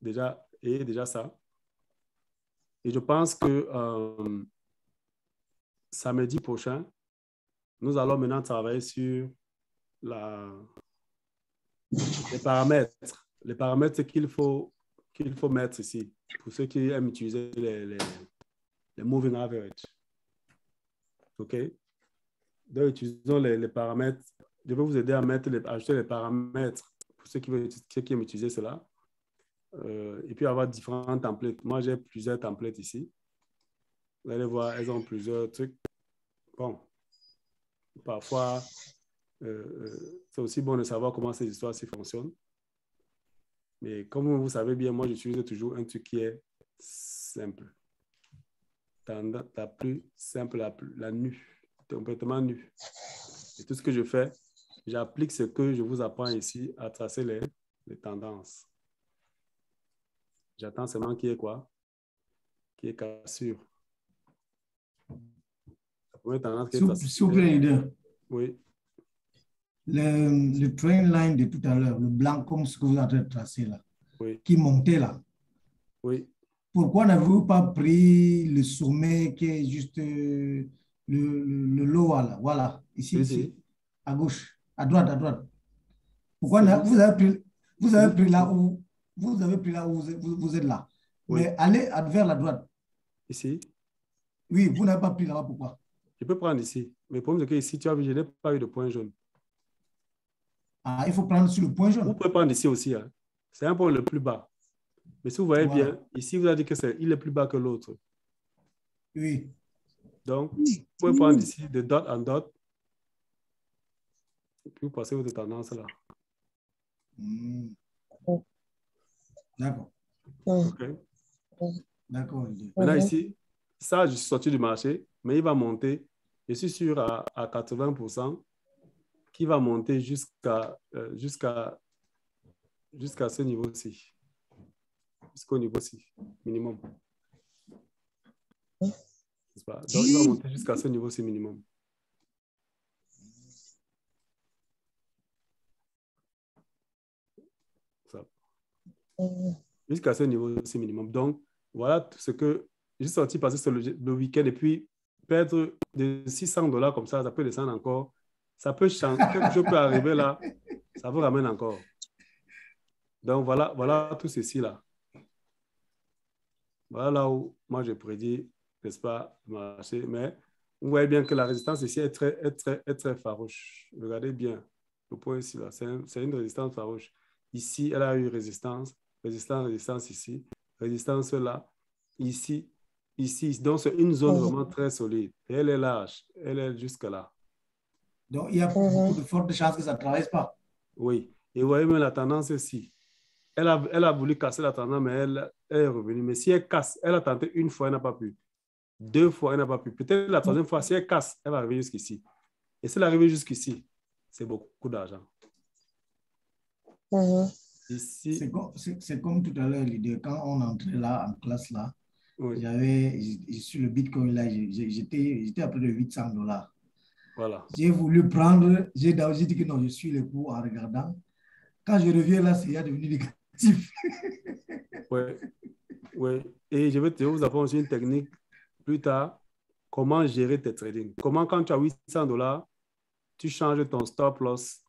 déjà ça. Et je pense que samedi prochain, nous allons maintenant travailler sur les paramètres. Les paramètres qu'il faut mettre ici pour ceux qui aiment utiliser les moving average. OK? Donc, utilisons les paramètres. Je vais vous aider à ajouter les paramètres pour ceux qui aiment utiliser cela. Et puis avoir différents templates. Moi, j'ai plusieurs templates ici. Vous allez voir, elles ont plusieurs trucs. Bon, parfois, c'est aussi bon de savoir comment ces histoires-ci fonctionnent. Mais comme vous savez bien, moi, j'utilise toujours un truc qui est simple. La plus simple, la nue, complètement nue. Et tout ce que je fais, j'applique ce que je vous apprends ici à tracer les tendances. J'attends seulement qu'il y ait quoi? Qu'il y ait cassure. La première tendance qui est tracée. S'il vous plaît, leader. Oui. Le train line de tout à l'heure, le blanc comme ce que vous avez tracé là, Oui. qui montait là. Oui. Pourquoi n'avez-vous pas pris le sommet qui est juste le low là? Voilà, ici, à gauche, à droite. Pourquoi vous avez pris là où vous êtes là? Oui. Mais allez vers la droite. Ici? Oui, vous n'avez pas pris là-bas, pourquoi? Je peux prendre ici. Mais le problème, c'est que ici, tu as vu, je n'ai pas eu de point jaune. Ah, il faut prendre sur le point jaune. Vous pouvez prendre ici aussi. Hein. C'est un point le plus bas. Mais si vous voyez bien, ici, vous avez dit qu'il est plus bas que l'autre. Oui. Donc, vous pouvez prendre ici de dot en dot. Et puis, vous passez votre tendance là. D'accord. OK? D'accord. Maintenant, ici, ça, je suis sorti du marché, mais il va monter, je suis sûr, à 80%, qui va monter jusqu'à ce niveau-ci. Jusqu'au niveau-ci, minimum. Donc, il va monter jusqu'à ce niveau-ci minimum. Ça. Jusqu'à ce niveau-ci minimum. Donc, voilà tout ce que j'ai sorti passer sur le week-end et puis perdre de $600 comme ça peut descendre encore. Ça peut changer. Quelque chose peut arriver là, ça vous ramène encore. Donc, voilà tout ceci là. Voilà là où moi je prédis, n'est-ce pas, marcher. Mais vous voyez bien que la résistance ici est très farouche. Regardez bien le point ici là. C'est une résistance farouche. Ici, elle a eu résistance ici, résistance là, ici. Donc, c'est une zone vraiment très solide. Et elle est large. Elle est jusque là. Donc, il y a beaucoup de fortes chances que ça ne traverse pas. Oui. Et vous voyez même la tendance ici. Elle a voulu casser la tendance, mais elle est revenue. Mais si elle casse, elle a tenté une fois, elle n'a pas pu. 2 fois, elle n'a pas pu. Peut-être la troisième fois, si elle casse, elle va arriver jusqu'ici. Et si elle arrive jusqu'ici, c'est beaucoup d'argent. Ici. C'est comme tout à l'heure, l'idée. Quand on entrait là, en classe là, oui. Sur le Bitcoin là, j'étais à près de $800. Voilà. J'ai voulu prendre, j'ai dit que non, je suis le coup en regardant. Quand je reviens là, c'est devenu négatif. Oui. Et je vais vous apprendre aussi une technique plus tard. Comment gérer tes trading. Comment, quand tu as $800, tu changes ton stop loss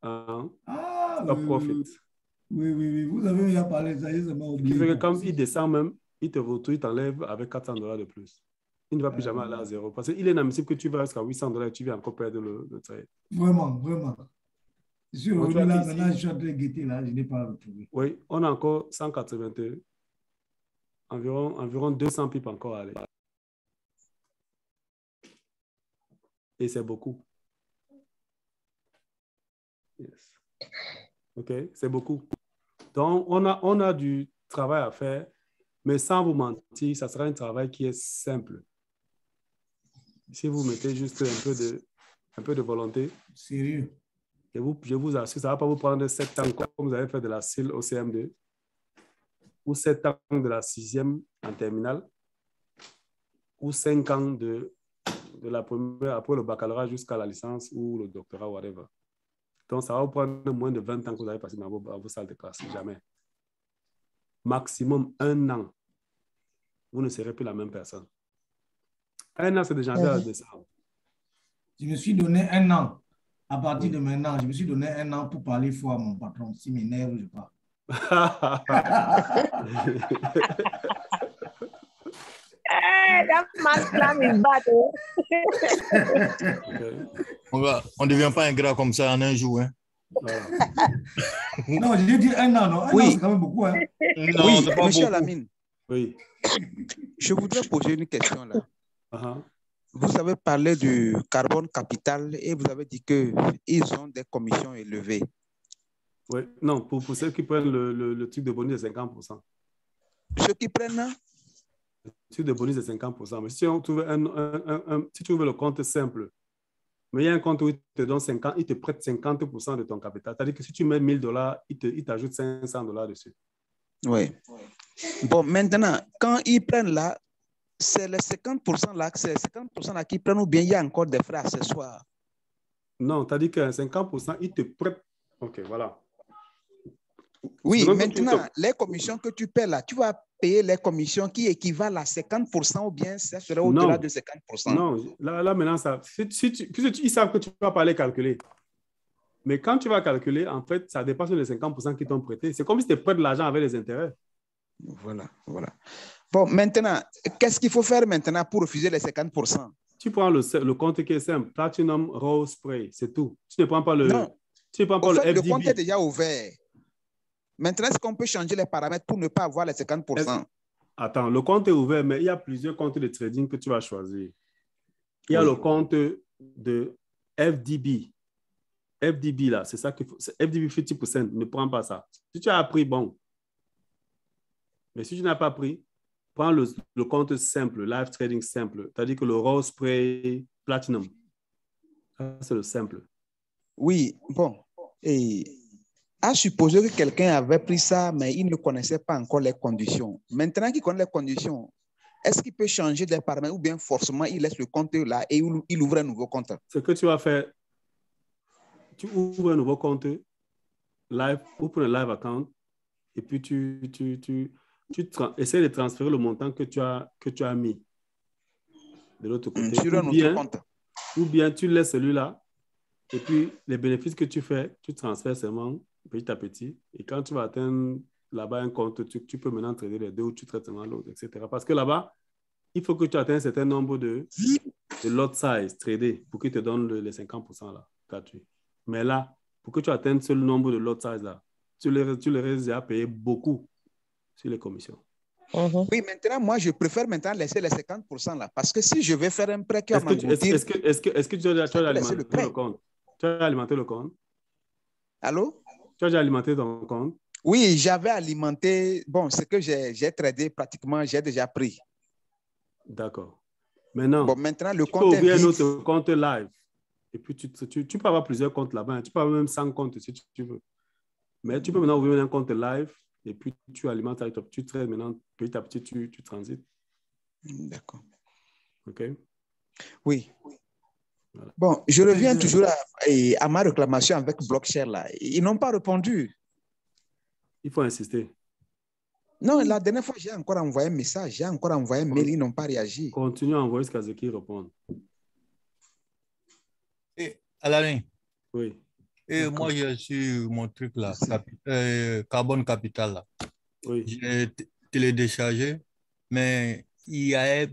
en stop profit. Oui. Vous avez déjà parlé de ça, je m'en oublié. Ce qui fait que quand il descend même, il te retrouve, il t'enlève avec $400 de plus. Il ne va plus jamais aller à zéro. Parce qu'il est inadmissible que tu vas jusqu'à $800 et tu vas encore perdre le trade. Vraiment. Je suis revenu là, maintenant je suis en train de guetter là, je n'ai pas retrouvé. Oui, on a encore 182. Environ 200 pips encore à aller. Et c'est beaucoup. Yes. OK, c'est beaucoup. Donc, on a du travail à faire, mais sans vous mentir, ça sera un travail qui est simple. Si vous mettez juste un peu de volonté. Sérieux? Je vous assure, ça ne va pas vous prendre 7 ans comme vous avez fait de la CIL au CM2 ou 7 ans de la 6e en terminale ou 5 ans de la première, après le baccalauréat jusqu'à la licence ou le doctorat, whatever. Donc, ça va vous prendre moins de 20 ans que vous allez passer dans vos salles de classe, jamais. Maximum 1 an. Vous ne serez plus la même personne. 1 an, c'est de janvier à décembre. Je me suis donné 1 an. À partir de maintenant, je me suis donné 1 an pour parler fort à mon patron. S'il m'énerve, je pars. That man's plan is bad. On ne devient pas ingrat comme ça en un jour. Hein. Voilà. Non, j'ai dit 1 an, non? 1 an, c'est quand même beaucoup. Hein? Non, oui, c'est pas monsieur beaucoup. Alamine. Oui. Je voudrais poser une question là. Uh-huh. Vous avez parlé du carbone capital et vous avez dit qu'ils ont des commissions élevées. Oui, non, pour ceux qui prennent le truc de bonus de 50%. Ceux qui prennent Le truc de bonus de 50%. Mais si on trouve si tu trouves le compte simple, mais il y a un compte où il te donne 50, il te prête 50% de ton capital. C'est-à-dire que si tu mets $1000, il t'ajoute $500 dessus. Oui. Bon, maintenant, quand ils prennent là, c'est les 50% là, c'est 50% là qu'ils prennent ou bien il y a encore des frais accessoires? Non, c'est-à-dire que 50%, il te prête. OK, voilà. Oui, maintenant, les commissions que tu paies là, tu vas payer les commissions qui équivalent à 50% ou bien ça serait au-delà de 50%? Non, là maintenant, ils savent que tu ne vas pas les calculer. Mais quand tu vas calculer, en fait, ça dépasse les 50% qui t'ont prêté. C'est comme si tu prêtes de l'argent avec les intérêts. Voilà. Bon, maintenant, qu'est-ce qu'il faut faire maintenant pour refuser les 50%? Tu prends le compte qui est simple, Platinum Rose Spray, c'est tout. Tu ne prends pas le, non. Tu ne prends pas Au le fait, FDB. le compte est déjà ouvert. Maintenant, est-ce qu'on peut changer les paramètres pour ne pas avoir les 50%? Attends, le compte est ouvert, mais il y a plusieurs comptes de trading que tu vas choisir. Il y a le compte de FDB. FDB, là, c'est ça qu'il faut. FDB 50%, ne prends pas ça. Si tu as appris, bon. Mais si tu n'as pas pris, prends le compte simple, live trading simple, c'est-à-dire que le Rose Spray Platinum. Ça, c'est le simple. Oui, bon. Et à supposer que quelqu'un avait pris ça, mais il ne connaissait pas encore les conditions. Maintenant qu'il connaît les conditions, est-ce qu'il peut changer des paramètres ou bien forcément il laisse le compte là et il ouvre un nouveau compte? Ce que tu vas faire, tu ouvres un nouveau compte live, ouvre un live account et puis tu essaies de transférer le montant que tu as mis de l'autre côté. Sur un autre compte. Ou bien tu laisses celui-là et puis les bénéfices que tu fais, tu transfères seulement petit à petit. Et quand tu vas atteindre là-bas un compte, tu peux maintenant trader les deux ou tu traites seulement l'autre, etc. Parce que là-bas, il faut que tu atteignes un certain nombre de lot size tradés pour qu'ils te donnent les 50% là, gratuit. Mais là, pour que tu atteignes ce nombre de lot size là, tu les risques à payer beaucoup sur les commissions. Oui, maintenant, moi, je préfère maintenant laisser les 50% là. Parce que si je vais faire un prêt qui va m'engloutir... Est-ce que tu as alimenté le compte? Tu as alimenté le compte? Allô? Tu as déjà alimenté ton compte? Oui, j'avais alimenté... Bon, ce que j'ai tradé pratiquement, j'ai déjà pris. D'accord. Maintenant, maintenant le tu compte peux ouvrir est vide. un autre compte live. Et puis, tu peux avoir plusieurs comptes là-bas. Tu peux avoir même 100 comptes si tu veux. Mais tu peux maintenant ouvrir un compte live et puis tu alimentes avec tu trades maintenant, petit à petit, tu transites. D'accord. OK? Oui. Voilà. Bon, je reviens toujours à ma réclamation avec Blockshare là. Ils n'ont pas répondu. Il faut insister. Non, la dernière fois, j'ai encore envoyé un message, j'ai encore envoyé un mail, ils n'ont pas réagi. Continue à envoyer jusqu'à ce qu'ils répondent. Et Alain. Oui. Et moi, j'ai su mon truc là, Carbone Capital là. Oui. J'ai téléchargé, mais il y a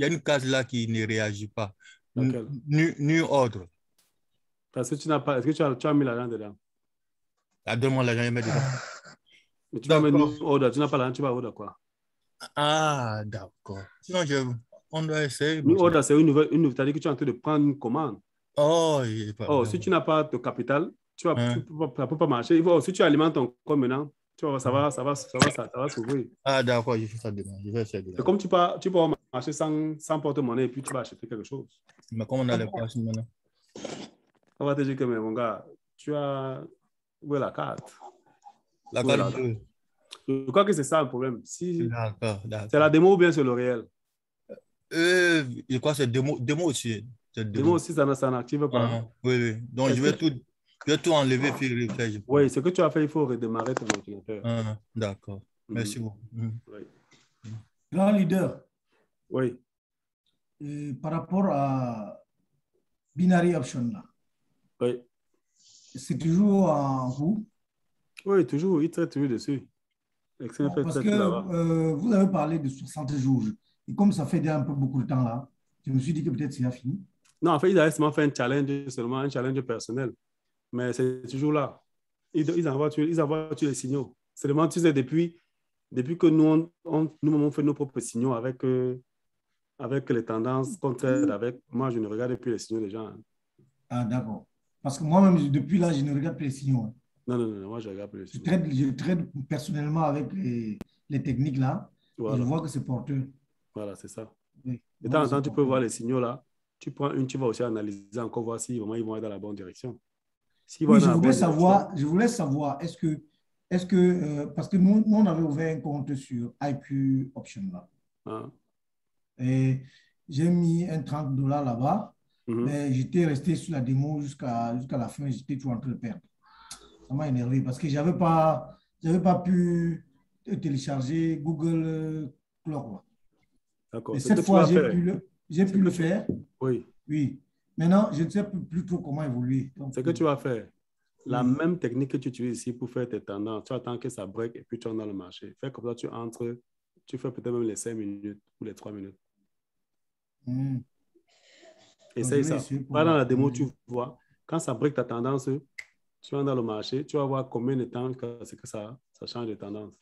une case là qui ne réagit pas. Ni ordre. Parce que tu n'as pas. Est-ce que tu as mis l'argent dedans? Ah, donne-moi l'argent, je mets dedans. Mais tu vas mettre new order, tu n'as pas l'argent, tu vas order quoi? Ah, d'accord. Sinon, on doit essayer. New order, c'est une nouvelle, c'est-à-dire que tu es en train de prendre une commande. Oh, si tu n'as pas de capital, ça ne peut pas marcher. Si tu alimentes ton compte maintenant, tu vois, ça va s'ouvrir. Ah, d'accord, je fais ça demain. Je vais essayer demain. C'est comme tu peux marcher sans porte-monnaie et puis tu vas acheter quelque chose. Mais comment on a les passes maintenant? On va te dire que, mais mon gars, tu as. Où est la carte? La carte bleue. Je crois que c'est ça le problème. D'accord. C'est la démo ou bien c'est le réel? Je crois que c'est démo aussi. Démo aussi, ça n'active pas. Oui. Donc, je vais tout enlever et refaire. Oui, ce que tu as fait, il faut redémarrer ton ordinateur. D'accord. Merci beaucoup. Oui. Grand leader. Oui. Par rapport à Binary Option, là. Oui. C'est toujours en vous? Oui, toujours. Il traite toujours dessus. Parce que vous avez parlé de 60 jours. Et comme ça fait déjà un peu beaucoup de temps là, je me suis dit que peut-être c'est fini. Non, en fait, ils avaient seulement fait un challenge personnel. Mais c'est toujours là. Ils envoient tous les signaux. Seulement, tu sais, depuis que nous avons fait nos propres signaux avec les tendances qu'on traite avec, moi, je ne regarde plus les signaux des gens. Ah, d'accord. Parce que moi-même, depuis là, je ne regarde plus les signaux. Non, moi, je regarde plus les signaux. Je trade personnellement avec les techniques là. Voilà. Et je vois que c'est porteux. Voilà, c'est ça. Oui. De temps en temps, tu peux voir les signaux là. Tu prends une, tu vas aussi analyser encore, voir si vraiment ils vont être dans la bonne direction. Oui, je voulais savoir, est-ce que parce que nous, on avait ouvert un compte sur IQ Option là. Ah. Et j'ai mis un $30 là-bas, mais j'étais resté sur la démo jusqu'à la fin, j'étais toujours en train de perdre. Ça m'a énervé parce que je n'avais pas pu télécharger Google Clock. D'accord. Et cette fois, j'ai pu le faire. Oui. Oui. Maintenant, je ne sais plus trop comment évoluer. Ce que tu vas faire, la même technique que tu utilises ici pour faire tes tendances, tu attends que ça break et puis tu entres dans le marché. Fais comme ça, tu fais peut-être même les 5 minutes ou les 3 minutes. Essaye ça. Va dans la démo, tu vois. Quand ça break ta tendance, tu vas dans le marché, tu vas voir combien de temps c'est que ça change de tendance.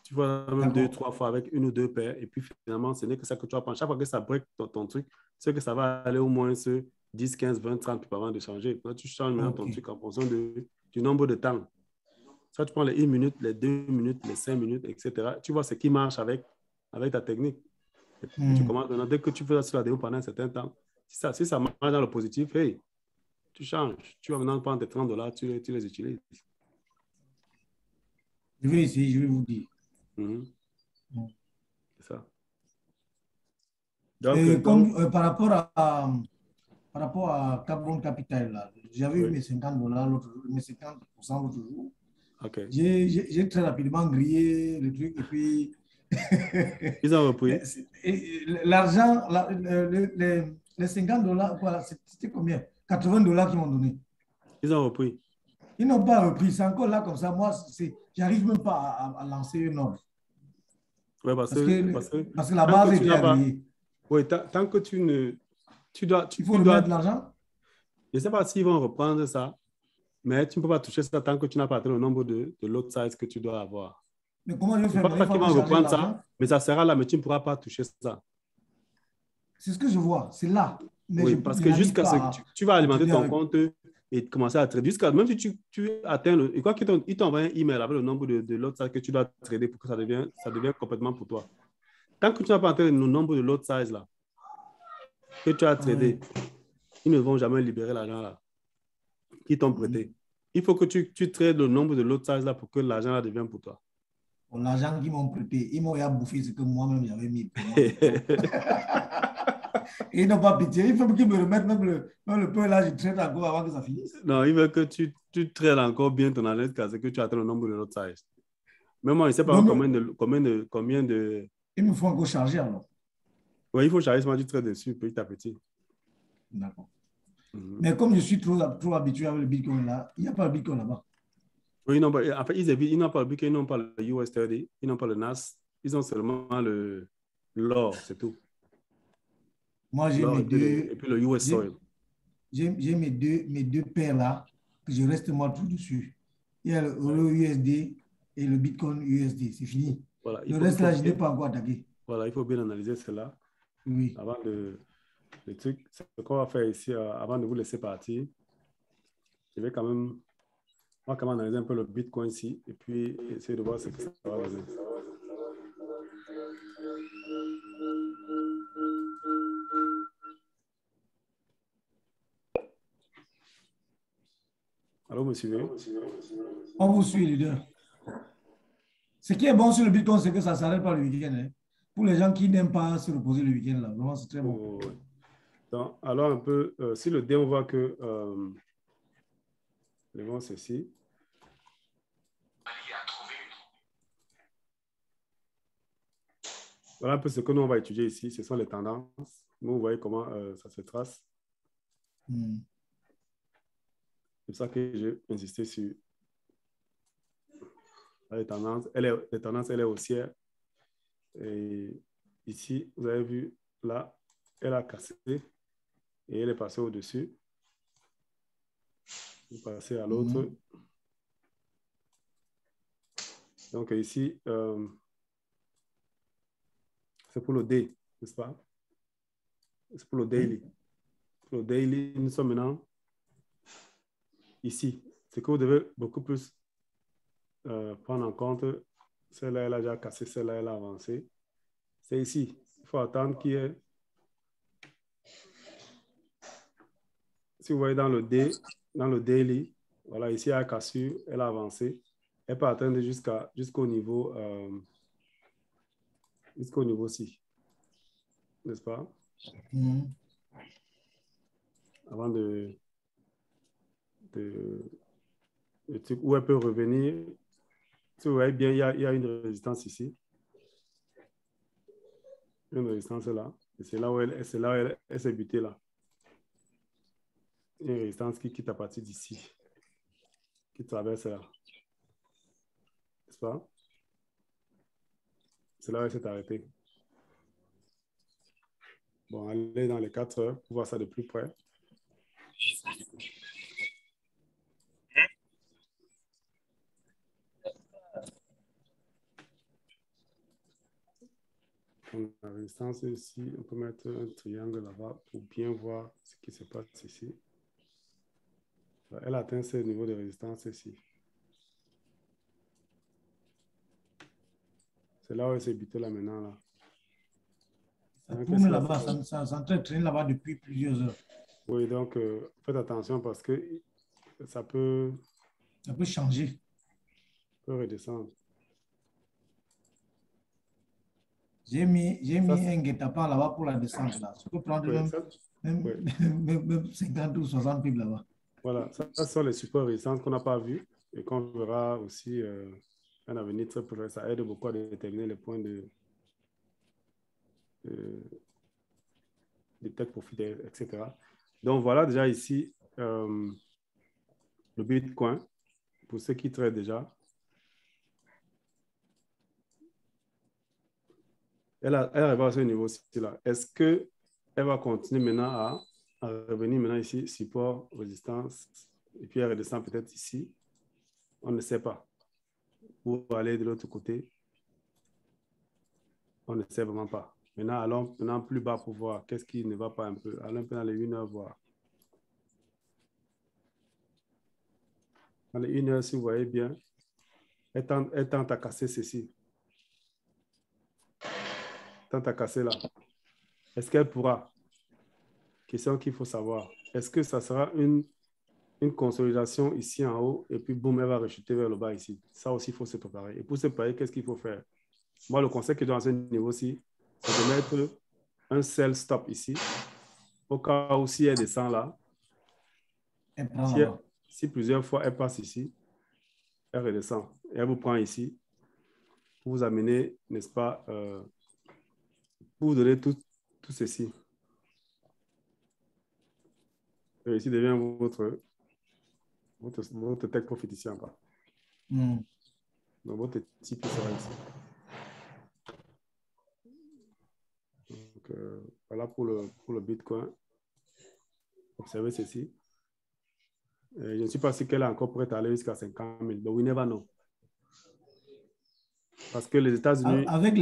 Tu vas même 2-3 fois avec une ou deux paires et puis finalement, ce n'est que ça que tu vas prendre. Chaque fois que ça break ton truc, c'est que ça va aller au moins 10, 15, 20, 30 avant de changer. Là, tu changes maintenant ton truc en fonction du nombre de temps. Ça, tu prends les 1 minute, les 2 minutes, les 5 minutes, etc. Tu vois ce qui marche avec ta technique. Et puis, tu commences maintenant, dès que tu fais ça sur la démo pendant un certain temps, si ça marche dans le positif, hey, tu changes. Tu vas maintenant prendre tes $30, tu les utilises. Je vais essayer, je vais vous dire. C'est ça. Donc, par rapport à Carbon Capital, là, j'avais eu mes $50, mes 50% l'autre jour. Okay. J'ai très rapidement grillé le truc et puis. Ils ont repris. L'argent, les $50, voilà, c'était combien? $80 qu'ils m'ont donné. Ils ont repris. Ils n'ont pas repris. C'est encore là comme ça. Moi, j'arrive même pas à lancer une ordre. Ouais, parce que la base était agrégée. Oui, tant que tu ne. Il faut remettre de l'argent? Je ne sais pas s'ils vont reprendre ça, mais tu ne peux pas toucher ça tant que tu n'as pas atteint le nombre de lot size que tu dois avoir. Mais comment je vais faire? Je ne pense pas qu'ils vont reprendre ça, mais ça sera là, mais tu ne pourras pas toucher ça. C'est ce que je vois, c'est là. Mais oui, parce que jusqu'à ce que tu vas alimenter ton compte et commencer à trader. Même si tu atteins le. Et quoi qu'ils t'envoient un email avec le nombre de lot size que tu dois trader pour que ça devienne complètement pour toi. Tant que tu n'as pas atteint le nombre de lot size là, que tu as tradé, ils ne vont jamais libérer l'argent là qui t'ont prêté. Il faut que tu trades le nombre de lot size là pour que l'argent là devienne pour toi. Bon, l'argent qu'ils m'ont prêté, ils m'ont bouffé ce que moi-même j'avais mis. Et ils n'ont pas pitié. Il faut qu'ils me remettent même le peu là, je trade encore avant que ça finisse. Non, ils veulent que tu trades encore bien ton analyse parce que tu atteins le nombre de lot size. Mais moi, je ne sais pas combien de. Il me faut encore charger alors. Oui, il faut charger seulement du trade dessus petit à petit. D'accord. Mais comme je suis trop habitué avec le Bitcoin là, il n'y a pas le Bitcoin là-bas. Oui, non, en fait, ils n'ont pas le Bitcoin, ils n'ont pas le US30, ils n'ont pas le NAS, ils ont seulement l'or, c'est tout. Moi, j'ai mes deux. Et puis le US Soil. J'ai mes deux paires là, que je reste moi tout dessus. Il y a l'euro USD et le Bitcoin USD, c'est fini. Voilà, le reste là, je n'ai pas encore attaqué. Voilà, il faut bien analyser cela. Oui. Avant le truc, ce qu'on va faire ici, avant de vous laisser partir, je vais quand même analyser un peu le Bitcoin ici et puis essayer de voir ce que ça va donner. Allô, vous me suivez? On vous suit, leader. Ce qui est bon sur le Bitcoin, c'est que ça ne s'arrête pas le week-end. Hein. Pour les gens qui n'aiment pas se reposer le week-end, là, vraiment, c'est très bon. Ouais. Donc, alors, un peu, si le dé, on voit que le bon, c'est ici. Voilà un peu ce que nous, on va étudier ici. Ce sont les tendances. Vous voyez comment ça se trace. C'est pour ça que j'ai insisté sur les tendances. Les tendances, elle est haussière. Et ici, vous avez vu, là, elle a cassé et elle est passée au-dessus. Elle est passée à l'autre. Donc ici, c'est pour le day, n'est-ce pas? C'est pour le daily. Pour le daily, nous sommes maintenant ici. C'est que vous devez beaucoup plus prendre en compte. Celle-là, elle a déjà cassé, celle-là, elle a avancé. C'est ici. Il faut attendre qu'il y ait. Si vous voyez dans le daily, voilà, ici, elle a cassé, elle a avancé. Elle peut atteindre jusqu'au niveau ci. N'est-ce pas? Avant de truc où elle peut revenir. Si vous voyez bien, il y a une résistance ici. Une résistance là. Et c'est là où elle s'est butée là. Une résistance qui quitte à partir d'ici. Qui traverse là. N'est-ce pas? C'est là où elle s'est arrêtée. Bon, allez dans les 4 heures pour voir ça de plus près. La résistance ici, on peut mettre un triangle là-bas pour bien voir ce qui se passe ici. Elle atteint ce niveau de résistance ici. C'est là où c'est bité là maintenant. Là. Ça Donc, tourne là-bas, ça s'entraîne là-bas depuis plusieurs heures. Oui, donc faites attention parce que ça peut changer. redescendre. J'ai mis un guet-apens là-bas pour la descente. Là. Je peux prendre même 50 ou 60 pipes là-bas. Voilà, ça sont les supports récents qu'on n'a pas vus et qu'on verra aussi un avenir très proche. Ça aide beaucoup à déterminer les points de take profit, etc. Donc voilà déjà ici le Bitcoin pour ceux qui traitent déjà. Elle arrive à ce niveau-ci là. Est-ce qu'elle va continuer maintenant à revenir maintenant ici, support, résistance, et puis elle redescend peut-être ici? On ne sait pas. Pour aller de l'autre côté, on ne sait vraiment pas. Maintenant, allons maintenant plus bas pour voir qu'est-ce qui ne va pas un peu. Allons un peu dans les 1 heure voir. Dans les 1 heure, si vous voyez bien, elle tente à casser ceci. Tente à casser là. Est-ce qu'elle pourra? Question qu'il faut savoir. Est-ce que ça sera une consolidation ici en haut et puis boum, elle va rechuter vers le bas ici? Ça aussi, il faut se préparer. Et pour se préparer, qu'est-ce qu'il faut faire? Moi, le conseil que je donne à ce niveau-ci, c'est de mettre un sell stop ici, au cas où si elle descend là, si plusieurs fois elle passe ici, elle redescend et elle vous prend ici pour vous amener, n'est-ce pas, pour vous donner tout ceci. Et ici devient votre take profit ici encore. Donc votre type sera ici. Donc voilà pour le Bitcoin. Observez ceci. Je ne suis pas sûr qu'elle est encore prête à aller jusqu'à 50 000. But we never know. Parce que les États-Unis... Avec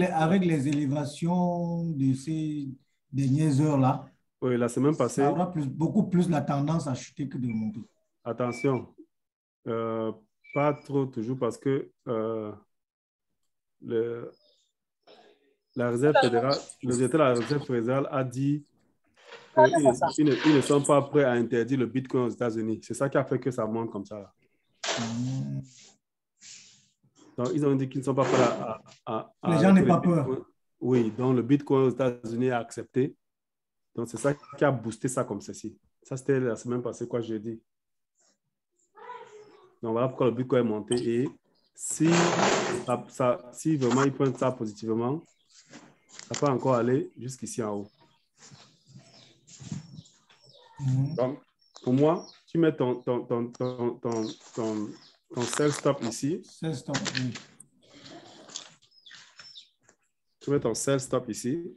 les élévations de ces dernières heures-là, oui, la semaine passée... ça aura beaucoup plus la tendance à chuter que de monter. Attention. Pas trop toujours parce que la Réserve fédérale, le directeur de la Réserve fédérale a dit qu'ils ne sont pas prêts à interdire le Bitcoin aux États-Unis. C'est ça qui a fait que ça monte comme ça. Là. Donc, ils ont dit qu'ils ne sont pas prêts à les gens n'aient pas peur. Oui, donc le Bitcoin aux États-Unis a accepté. Donc, c'est ça qui a boosté ça comme ceci. Ça, c'était la semaine passée, quoi, j'ai dit. Donc, voilà pourquoi le Bitcoin est monté. Et si vraiment ils prennent ça positivement, ça peut encore aller jusqu'ici en haut. Donc, pour moi, tu mets ton sell stop ici. Sell stop, oui. Tu mets ton sell stop ici.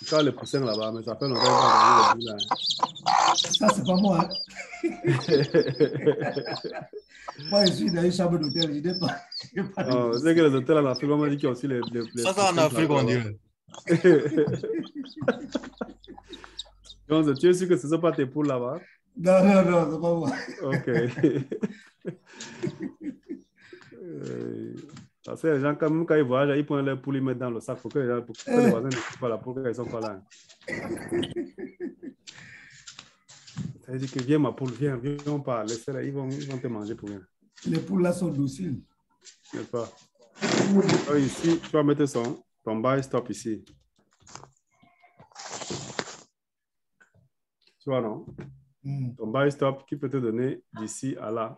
Tu as le poussin là-bas, mais ça fait longtemps que tu as là. Ça, c'est pas moi. Hein? Moi, je suis dans une chambre d'hôtel. Je n'ai pas. C'est que les hôtels en Afrique, on m'a dit qu'il y a aussi les ça, c'est en Afrique, on dirait. Donc, tu es sûr que ce ne sont pas tes poules là-bas? Non, c'est pas moi. OK. Parce que les gens, quand ils voyagent, ils prennent leurs poules, ils mettent dans le sac pour que les voisins ne soient pas là, pour qu'ils ne soient pas là. Ça veut dire que viens ma poule, viens, on parle, laissez-les, ils vont te manger pour rien. Les poules là sont dociles. N'est-ce pas? Alors ici, tu vas mettre ton buy stop ici. Tu vois, non? Ton buy stop qui peut te donner d'ici à là.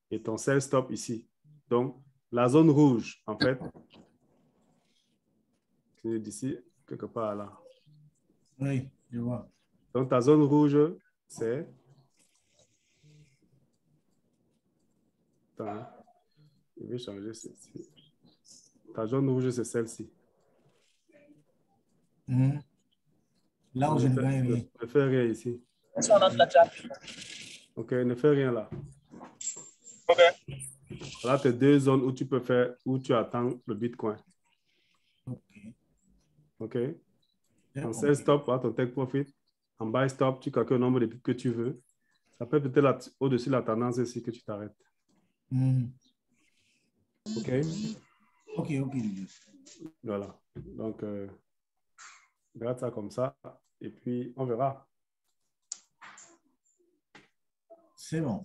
Et ton sell stop ici. Donc, la zone rouge, en fait, c'est d'ici quelque part à là. Oui, je vois. Donc, ta zone rouge, c'est... Attends, je vais changer ceci. Ta zone rouge, c'est celle-ci. Là où je ne vois rien. Ne fais rien ici. OK, ne fais rien là. OK. Là, tu as deux zones où tu peux faire, où tu attends le Bitcoin. OK. En sell stop, ton take profit. En buy stop, tu calcules le nombre de pips que tu veux. Ça peut peut-être au-dessus de la tendance ici que tu t'arrêtes. OK? OK. Voilà. Donc, regarde ça comme ça. Et puis, on verra. C'est bon.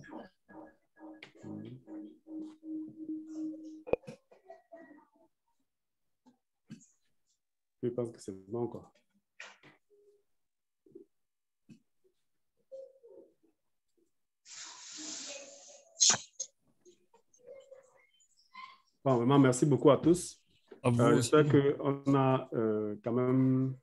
Je pense que c'est bon, quoi. Bon, vraiment, merci beaucoup à tous. J'espère qu'on a quand même